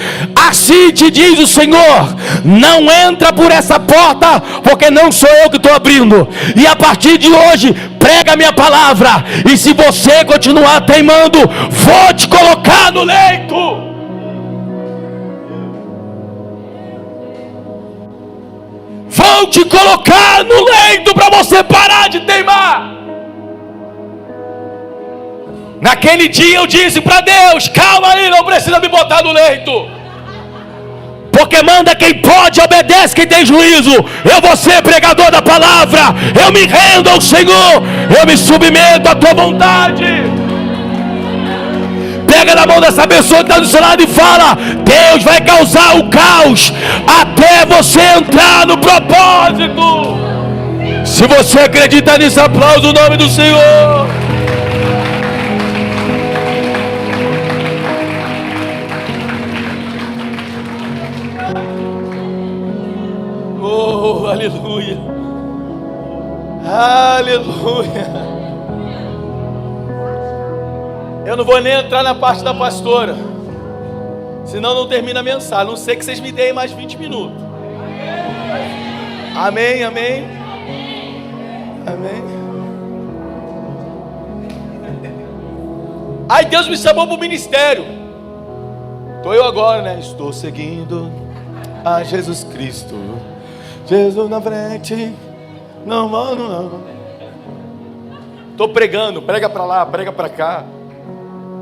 assim te diz o Senhor, não entra por essa porta, porque não sou eu que estou abrindo, e a partir de hoje, prega a minha palavra, e se você continuar teimando, vou te colocar no leito. Vou vão te colocar no leito para você parar de teimar. Naquele dia eu disse para Deus: calma aí, não precisa me botar no leito, porque manda quem pode, obedece quem tem juízo. Eu vou ser pregador da palavra, eu me rendo ao Senhor, eu me submeto à tua vontade. Pega na mão dessa pessoa que está do seu lado e fala: Deus vai causar o caos até você entrar no propósito. Se você acredita nisso, aplauda o nome do Senhor. Oh, aleluia, aleluia. Eu não vou nem entrar na parte da pastora, senão não termina a mensagem, a não ser que vocês me deem mais 20 minutos. Amém, amém, amém. Aí Deus me chamou para o ministério. Estou eu agora, né? Estou seguindo a Jesus Cristo, Jesus na frente, não vou, não. Estou pregando, prega para lá, prega para cá.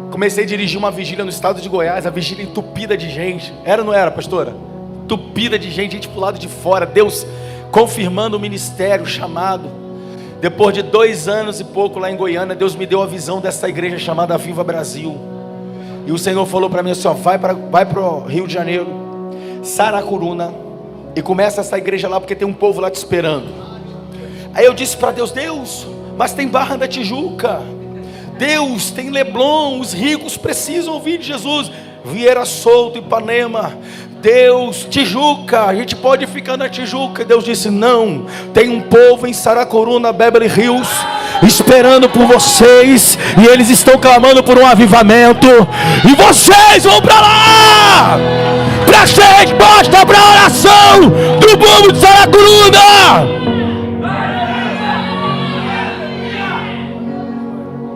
Comecei a dirigir uma vigília no estado de Goiás, a vigília entupida de gente. Era ou não era, pastora? Entupida de gente pro lado de fora. Deus confirmando o ministério, o chamado. Depois de 2 anos e pouco lá em Goiânia, Deus me deu a visão dessa igreja chamada Viva Brasil. E o Senhor falou para mim assim: ó, vai para o Rio de Janeiro, Saracuruna, e começa essa igreja lá, porque tem um povo lá te esperando. Aí eu disse para Deus: Deus, mas tem Barra da Tijuca, Deus, tem Leblon, os ricos precisam ouvir de Jesus. Vieira Solto, Ipanema, Deus, Tijuca, a gente pode ficar na Tijuca. E Deus disse: não, tem um povo em Saracuruna, Beverly Hills, esperando por vocês, e eles estão clamando por um avivamento, e vocês vão para lá, para ser resposta para a oração do povo de Saracuruna.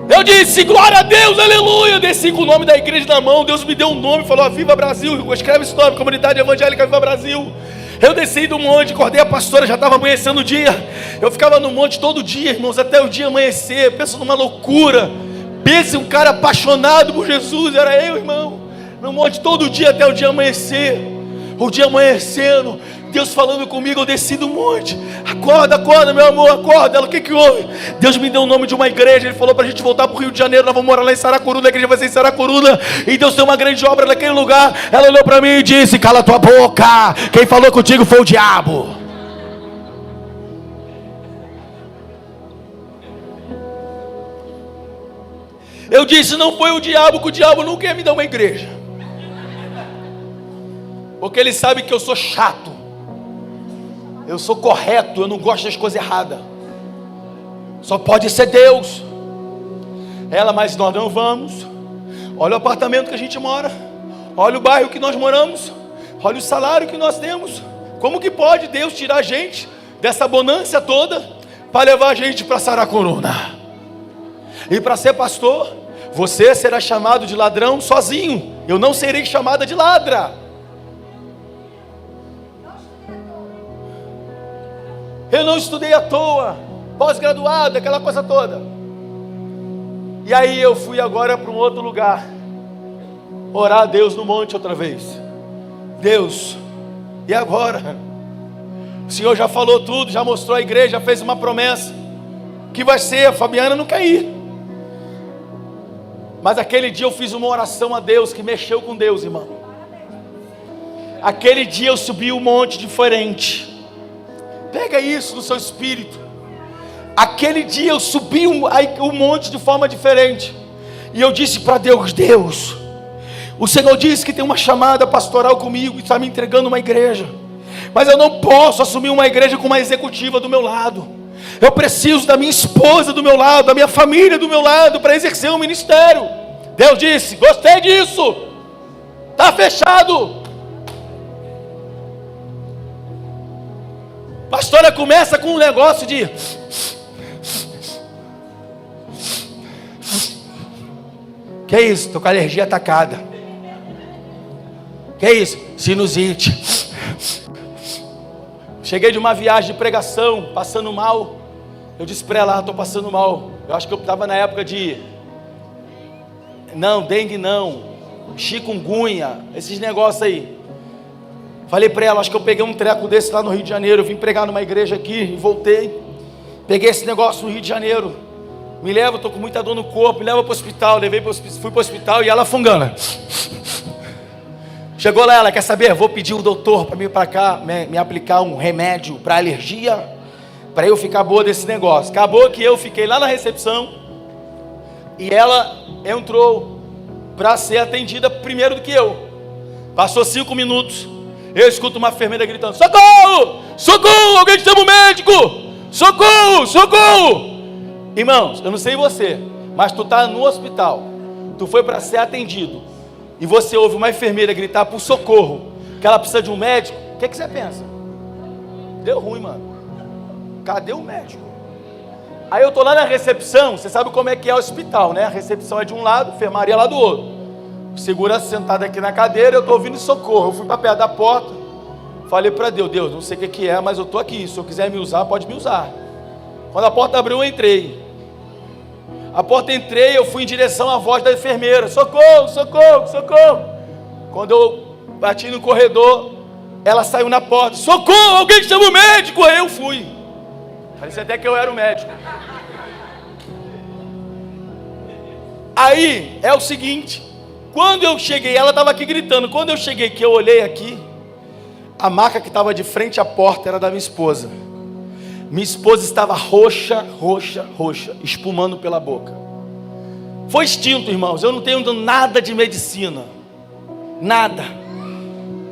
Eu disse: glória a Deus, aleluia. Desci com o nome da igreja na mão. Deus me deu um nome, falou: Viva Brasil. Escreve esse nome, Comunidade Evangélica Viva Brasil. Eu desci do monte, acordei a pastora, já estava amanhecendo o dia. Eu ficava no monte todo dia, irmãos, até o dia amanhecer. Pensa numa loucura. Pense um cara apaixonado por Jesus. Era eu, irmão, no monte todo dia até o dia amanhecer. O dia amanhecendo, Deus falando comigo, eu desci do monte. Acorda, acorda, meu amor, acorda. Ela: o que houve? Deus me deu o nome de uma igreja. Ele falou para a gente voltar para o Rio de Janeiro. Nós vamos morar lá em Saracuruna, a igreja vai ser em Saracuruna, e Deus tem uma grande obra naquele lugar. Ela olhou para mim e disse: cala tua boca, quem falou contigo foi o diabo. Eu disse: não foi o diabo, que o diabo nunca ia me dar uma igreja, porque ele sabe que eu sou chato, eu sou correto, eu não gosto das coisas erradas. Só pode ser Deus. Ela: mas nós não vamos. Olha o apartamento que a gente mora, olha o bairro que nós moramos, olha o salário que nós temos. Como que pode Deus tirar a gente dessa bonança toda para levar a gente para Saracuruna? E para ser pastor, você será chamado de ladrão sozinho, eu não serei chamada de ladra. Eu não estudei à toa, pós-graduado, aquela coisa toda. E aí eu fui agora para um outro lugar, orar a Deus no monte outra vez. Deus, e agora? O Senhor já falou tudo, já mostrou a igreja, já fez uma promessa, que vai ser, a Fabiana não quer ir. Mas aquele dia eu fiz uma oração a Deus, que mexeu com Deus, irmão. Aquele dia eu subi um monte diferente. Pega isso no seu espírito. Aquele dia eu subi um monte de forma diferente. E eu disse para Deus: Deus, o Senhor disse que tem uma chamada pastoral comigo, e está me entregando uma igreja, mas eu não posso assumir uma igreja com uma executiva do meu lado. Eu preciso da minha esposa do meu lado, da minha família do meu lado, para exercer um ministério. Deus disse: gostei disso, está fechado. Pastora começa com um negócio de... que é isso? Estou com a alergia atacada. Que é isso? Sinusite. Cheguei de uma viagem de pregação, passando mal. Eu disse para ela, estou passando mal. Eu acho que eu estava na época de... Não, dengue não, chikungunya, esses negócios aí. Falei para ela, acho que eu peguei um treco desse lá no Rio de Janeiro. Eu vim pregar numa igreja aqui e voltei. Peguei esse negócio no Rio de Janeiro. Me leva, estou com muita dor no corpo. Me leva para o hospital. Fui para o hospital e ela fungando. Chegou lá, ela quer saber? Vou pedir o doutor para vir para cá, me aplicar um remédio para alergia, para eu ficar boa desse negócio. Acabou que eu fiquei lá na recepção e ela entrou para ser atendida primeiro do que eu. Passou 5 minutos, eu escuto uma enfermeira gritando: socorro, socorro, alguém chama o médico, socorro, socorro. Irmãos, eu não sei você, mas tu está no hospital, tu foi para ser atendido, e você ouve uma enfermeira gritar por socorro, que ela precisa de um médico. O que você pensa? Deu ruim, mano. Cadê o médico? Aí eu tô lá na recepção. Você sabe como é que é o hospital, né? A recepção é de um lado, a enfermaria lá do outro. O segurança sentado aqui na cadeira, eu tô ouvindo socorro. Eu fui para perto da porta, falei para Deus, não sei o que é, mas eu tô aqui. Se eu quiser me usar, pode me usar. Quando a porta abriu, eu entrei. A porta entrei, eu fui em direção à voz da enfermeira: socorro, socorro, socorro. Quando eu bati no corredor, ela saiu na porta: socorro, alguém chama o médico. Aí eu fui. Parecia até que eu era o médico. Aí é o seguinte, quando eu cheguei, ela estava aqui gritando. Quando eu cheguei, que eu olhei aqui, a maca que estava de frente à porta era da minha esposa. Minha esposa estava roxa, roxa, roxa, espumando pela boca. Foi instinto, irmãos. Eu não tenho nada de medicina, nada.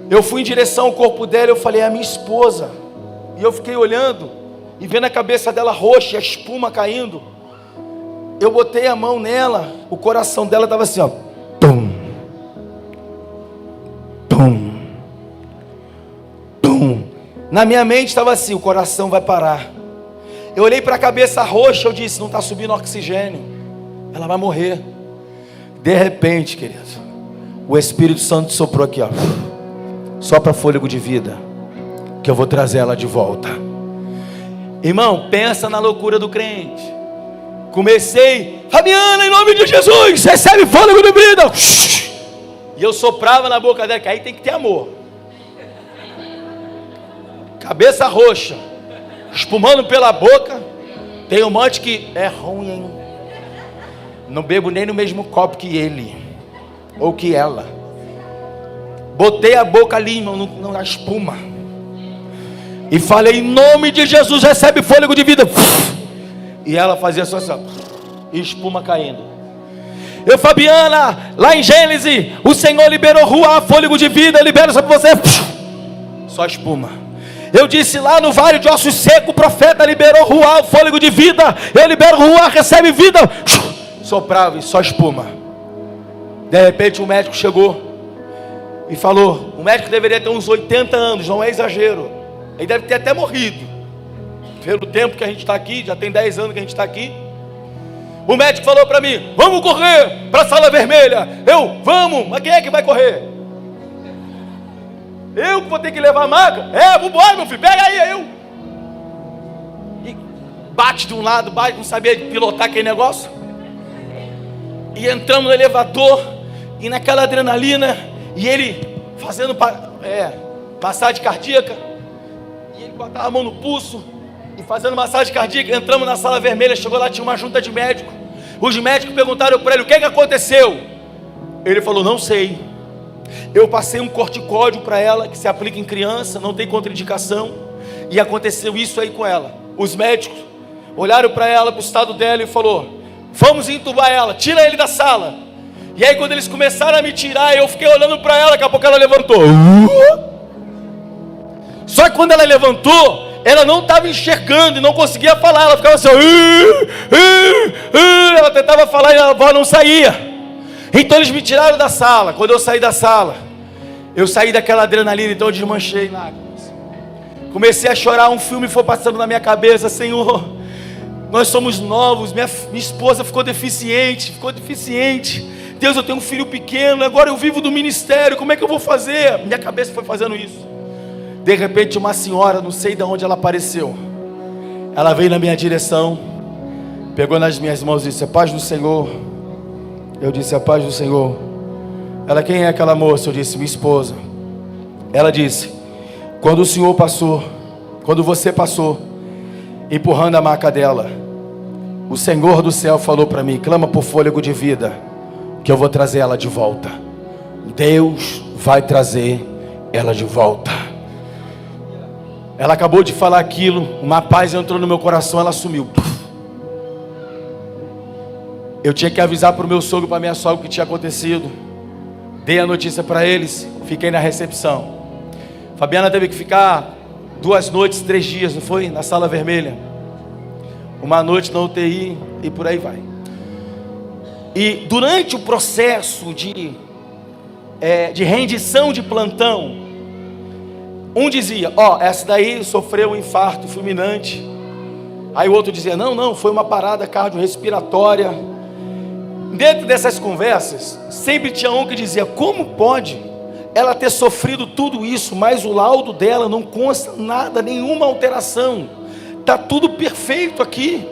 Eu fui em direção ao corpo dela, eu falei: é a minha esposa. E eu fiquei olhando e vendo a cabeça dela roxa, a espuma caindo. Eu botei a mão nela, o coração dela estava assim, ó, tum, tum, tum. Na minha mente estava assim: o coração vai parar. Eu olhei para a cabeça roxa, eu disse: não está subindo oxigênio, ela vai morrer. De repente, querido, o Espírito Santo soprou aqui, ó, sopra fôlego de vida, que eu vou trazer ela de volta. Irmão, pensa na loucura do crente. Comecei: Fabiana, em nome de Jesus, recebe fôlego de vida. E eu soprava na boca dela, que aí tem que ter amor. Cabeça roxa, espumando pela boca. Tem um monte que é ruim, hein? Não bebo nem no mesmo copo que ele, ou que ela. Botei a boca ali, irmão, na espuma, e falei: em nome de Jesus, recebe fôlego de vida. E ela fazia só assim, e espuma caindo. Eu: Fabiana, lá em Gênesis, o Senhor liberou ruá, fôlego de vida, libera sobre você. Só espuma. Eu disse lá no vale de ossos secos, o profeta liberou ruá, fôlego de vida. Eu libero ruá, recebe vida. Soprava e só espuma. De repente o médico chegou e falou: o médico deveria ter uns 80 anos, não é exagero. Ele deve ter até morrido, pelo tempo que a gente está aqui, já tem 10 anos que a gente está aqui. O médico falou para mim: vamos correr para a sala vermelha. Eu: vamos, mas quem é que vai correr? Eu que vou ter que levar a maca? Vamos embora, meu filho, pega aí, eu. E bate de um lado, bate, não sabia pilotar aquele negócio. E entramos no elevador, e naquela adrenalina, e ele fazendo massagem cardíaca. Botava a mão no pulso e fazendo massagem cardíaca. Entramos na sala vermelha, chegou lá, tinha uma junta de médicos. Os médicos perguntaram para ele: o que aconteceu? Ele falou: não sei. Eu passei um corticóide para ela, que se aplica em criança, não tem contraindicação, e aconteceu isso aí com ela. Os médicos olharam para ela, para o estado dela, e falou: vamos entubar ela, tira ele da sala. E aí quando eles começaram a me tirar, eu fiquei olhando para ela, daqui a pouco ela levantou. Só que quando ela levantou, ela não estava enxergando e não conseguia falar. Ela ficava assim, ela tentava falar e a voz não saía. Então eles me tiraram da sala. Quando eu saí da sala, eu saí daquela adrenalina, então eu desmanchei lágrimas. Comecei a chorar, um filme foi passando na minha cabeça: Senhor, nós somos novos, minha esposa ficou deficiente. Deus, eu tenho um filho pequeno, agora eu vivo do ministério, como é que eu vou fazer? Minha cabeça foi fazendo isso. De repente uma senhora, não sei de onde ela apareceu, ela veio na minha direção, pegou nas minhas mãos e disse: a paz do Senhor. Eu disse: a paz do Senhor. Ela: quem é aquela moça? Eu disse: minha esposa. Ela disse: quando o Senhor passou, quando você passou, empurrando a maca dela, o Senhor do céu falou para mim: clama por fôlego de vida, que eu vou trazer ela de volta. Deus vai trazer ela de volta. Ela acabou de falar aquilo, uma paz entrou no meu coração, ela sumiu. Eu tinha que avisar para o meu sogro, para a minha sogra o que tinha acontecido. Dei a notícia para eles, fiquei na recepção. Fabiana teve que ficar 2 noites, 3 dias, não foi? Na sala vermelha. Uma noite na UTI e por aí vai. E durante o processo de rendição de plantão, um dizia: essa daí sofreu um infarto fulminante. Aí o outro dizia: não, foi uma parada cardiorrespiratória. Dentro dessas conversas, sempre tinha um que dizia: como pode ela ter sofrido tudo isso, mas o laudo dela não consta nada, nenhuma alteração, está tudo perfeito aqui,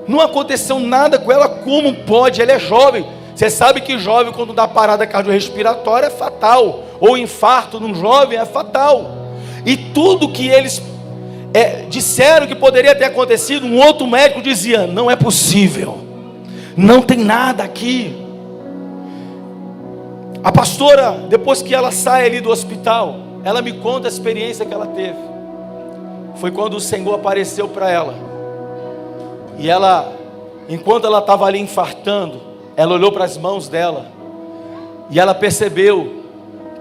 não aconteceu nada com ela, como pode? Ela é jovem. Você sabe que jovem, quando dá parada cardiorrespiratória, é fatal, ou infarto num jovem é fatal. E tudo que eles disseram que poderia ter acontecido, um outro médico dizia: não é possível, não tem nada aqui. A pastora, depois que ela sai ali do hospital, ela me conta a experiência que ela teve. Foi quando o Senhor apareceu para ela, e ela, enquanto ela estava ali infartando, ela olhou para as mãos dela, e ela percebeu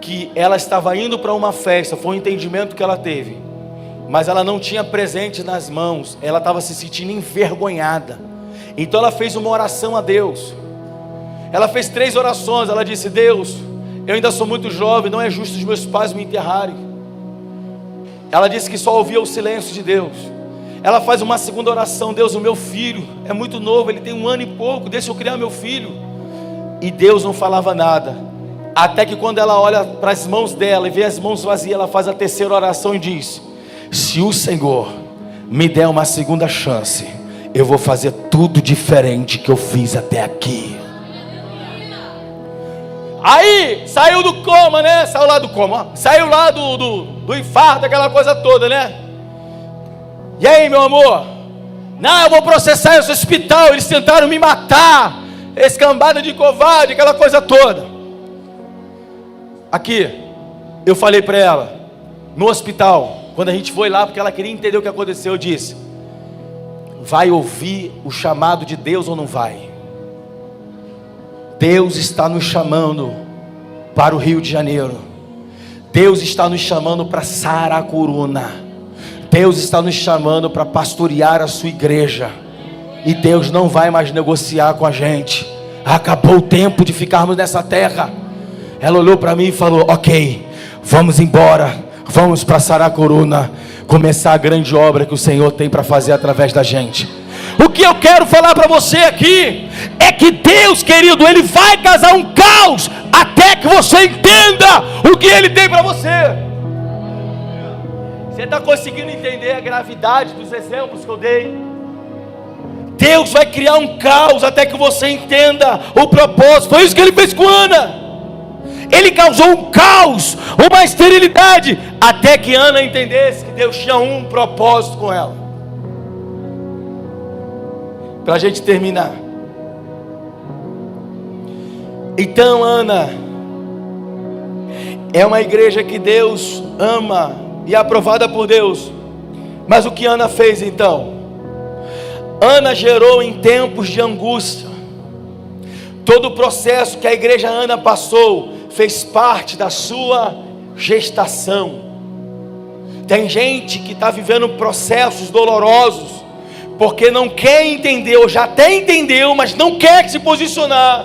que ela estava indo para uma festa. Foi um entendimento que ela teve, mas ela não tinha presente nas mãos, ela estava se sentindo envergonhada. Então ela fez uma oração a Deus. Ela fez 3 orações. Ela disse: Deus, eu ainda sou muito jovem, não é justo os meus pais me enterrarem. Ela disse que só ouvia o silêncio de Deus. Ela faz uma segunda oração: Deus, o meu filho é muito novo, ele tem 1 ano e pouco, deixa eu criar meu filho. E Deus não falava nada, até que quando ela olha para as mãos dela e vê as mãos vazias, ela faz a terceira oração e diz: se o Senhor me der uma segunda chance, eu vou fazer tudo diferente que eu fiz até aqui. Aí saiu do coma, né? Saiu lá do coma, saiu lá do infarto, aquela coisa toda, né? E aí, meu amor? Não, eu vou processar esse hospital, eles tentaram me matar, escambada de covarde, aquela coisa toda. Aqui, eu falei para ela, no hospital, quando a gente foi lá, porque ela queria entender o que aconteceu, eu disse: vai ouvir o chamado de Deus ou não vai? Deus está nos chamando para o Rio de Janeiro. Deus está nos chamando para Saracuruna. Deus está nos chamando para pastorear a sua igreja. E Deus não vai mais negociar com a gente. Acabou o tempo de ficarmos nessa terra. Ela olhou para mim e falou: ok, vamos embora, vamos para Saracuruna, começar a grande obra que o Senhor tem para fazer através da gente. O que eu quero falar para você aqui é que Deus, querido, Ele vai causar um caos até que você entenda o que Ele tem para você. Você está conseguindo entender a gravidade dos exemplos que eu dei? Deus vai criar um caos até que você entenda o propósito. Foi isso que Ele fez com Ana. Ele causou um caos, uma esterilidade, até que Ana entendesse que Deus tinha um propósito com ela. Para a gente terminar, então Ana é uma igreja que Deus ama e é aprovada por Deus. Mas o que Ana fez então? Ana gerou em tempos de angústia. Todo o processo que a igreja Ana passou fez parte da sua gestação. Tem gente que está vivendo processos dolorosos, porque não quer entender, ou já até entendeu, mas não quer se posicionar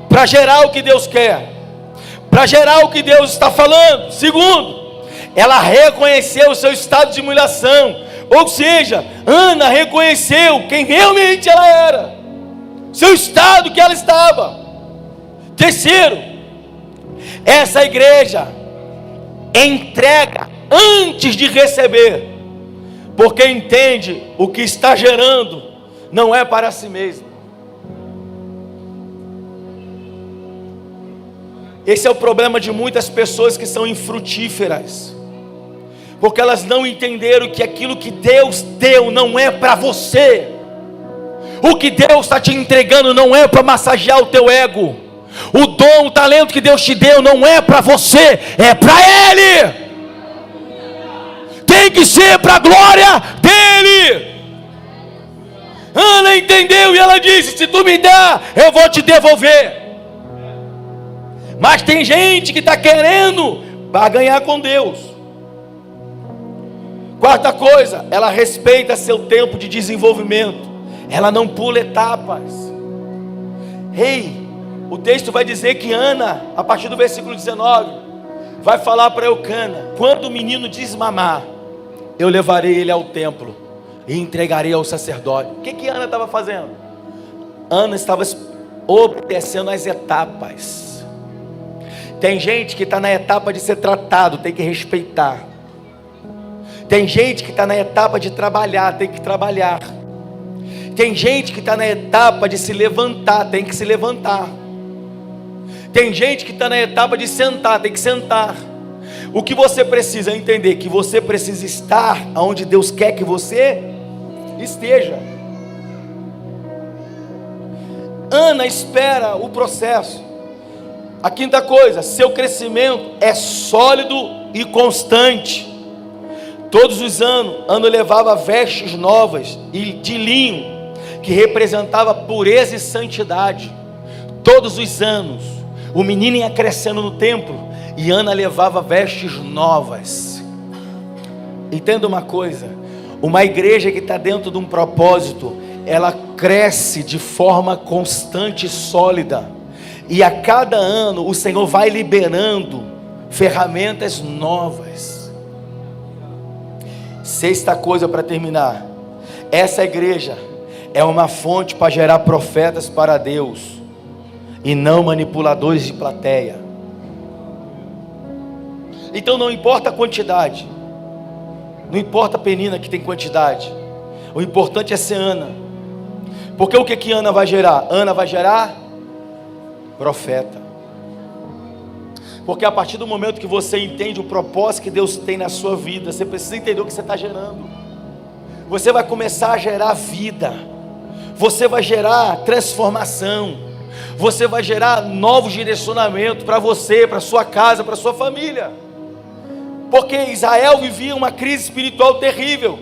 para gerar o que Deus quer, para gerar o que Deus está falando. Segundo, ela reconheceu o seu estado de humilhação, ou seja, Ana reconheceu quem realmente ela era, seu estado que ela estava. Terceiro, essa igreja entrega antes de receber, porque entende o que está gerando não é para si mesmo. Esse é o problema de muitas pessoas que são infrutíferas, porque elas não entenderam que aquilo que Deus deu não é para você. O que Deus está te entregando não é para massagear o teu ego. O dom, o talento que Deus te deu não é para você, é para Ele. Tem que ser para a glória dEle. Ana entendeu e ela disse: se tu me dá, eu vou te devolver. Mas tem gente que está querendo barganhar com Deus. Quarta coisa, ela respeita seu tempo de desenvolvimento. Ela não pula etapas. O texto vai dizer que Ana, a partir do versículo 19, vai falar para Eucana: quando o menino desmamar, eu levarei ele ao templo e entregarei ao sacerdote. O que Ana estava fazendo? Ana estava obedecendo as etapas. Tem gente que está na etapa de ser tratado, tem que respeitar. Tem gente que está na etapa de trabalhar, tem que trabalhar. Tem gente que está na etapa de se levantar, tem que se levantar. Tem gente que está na etapa de sentar, tem que sentar. O que você precisa entender? Que você precisa estar onde Deus quer que você esteja. Ana espera o processo. A quinta coisa, seu crescimento é sólido e constante. Todos os anos, Ana levava vestes novas e de linho, que representava pureza e santidade. Todos os anos, o menino ia crescendo no templo e Ana levava vestes novas. Entenda uma coisa: uma igreja que está dentro de um propósito, ela cresce de forma constante e sólida. E a cada ano o Senhor vai liberando ferramentas novas. Sexta coisa para terminar: essa igreja é uma fonte para gerar profetas para Deus e não manipuladores de plateia. Então não importa a quantidade, não importa a Penina que tem quantidade, o importante é ser Ana. Porque o que Ana vai gerar? Ana vai gerar profeta. Porque a partir do momento que você entende o propósito que Deus tem na sua vida, você precisa entender o que você está gerando. Você vai começar a gerar vida, você vai gerar transformação, você vai gerar novos direcionamentos para você, para sua casa, para sua família. Porque Israel vivia uma crise espiritual terrível.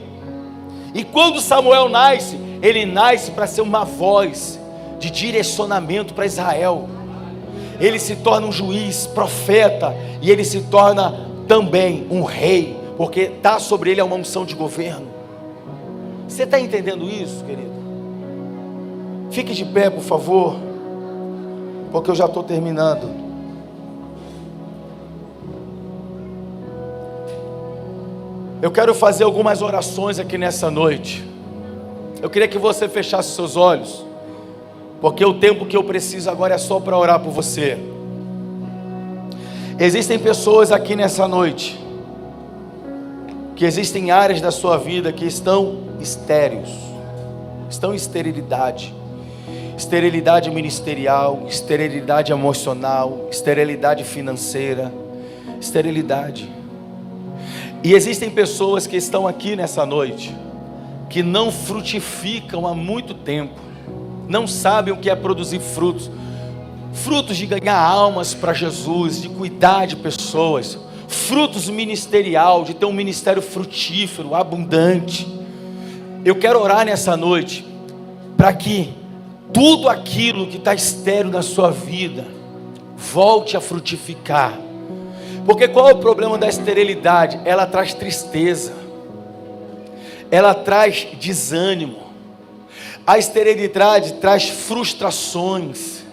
E quando Samuel nasce, ele nasce para ser uma voz de direcionamento para Israel. Ele se torna um juiz, profeta, e ele se torna também um rei, porque está sobre ele uma unção de governo. Você está entendendo isso, querido? Fique de pé, por favor, porque eu já estou terminando. Eu quero fazer algumas orações aqui nessa noite. Eu queria que você fechasse seus olhos, porque o tempo que eu preciso agora é só para orar por você. Existem pessoas aqui nessa noite, que existem áreas da sua vida que estão estéreis, estão em esterilidade. Esterilidade ministerial, esterilidade emocional, esterilidade financeira, esterilidade. E existem pessoas que estão aqui nessa noite, que não frutificam há muito tempo, não sabem o que é produzir frutos, frutos de ganhar almas para Jesus, de cuidar de pessoas, frutos ministerial, de ter um ministério frutífero, abundante. Eu quero orar nessa noite, para que tudo aquilo que está estéril na sua vida, volte a frutificar. Porque qual é o problema da esterilidade? Ela traz tristeza, ela traz desânimo. A esterilidade traz frustrações,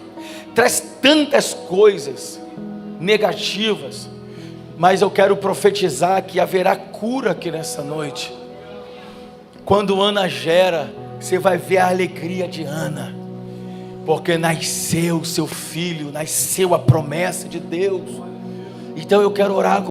traz tantas coisas negativas. Mas eu quero profetizar que haverá cura aqui nessa noite. Quando Ana gera, você vai ver a alegria de Ana, porque nasceu o seu filho, nasceu a promessa de Deus. Então eu quero orar com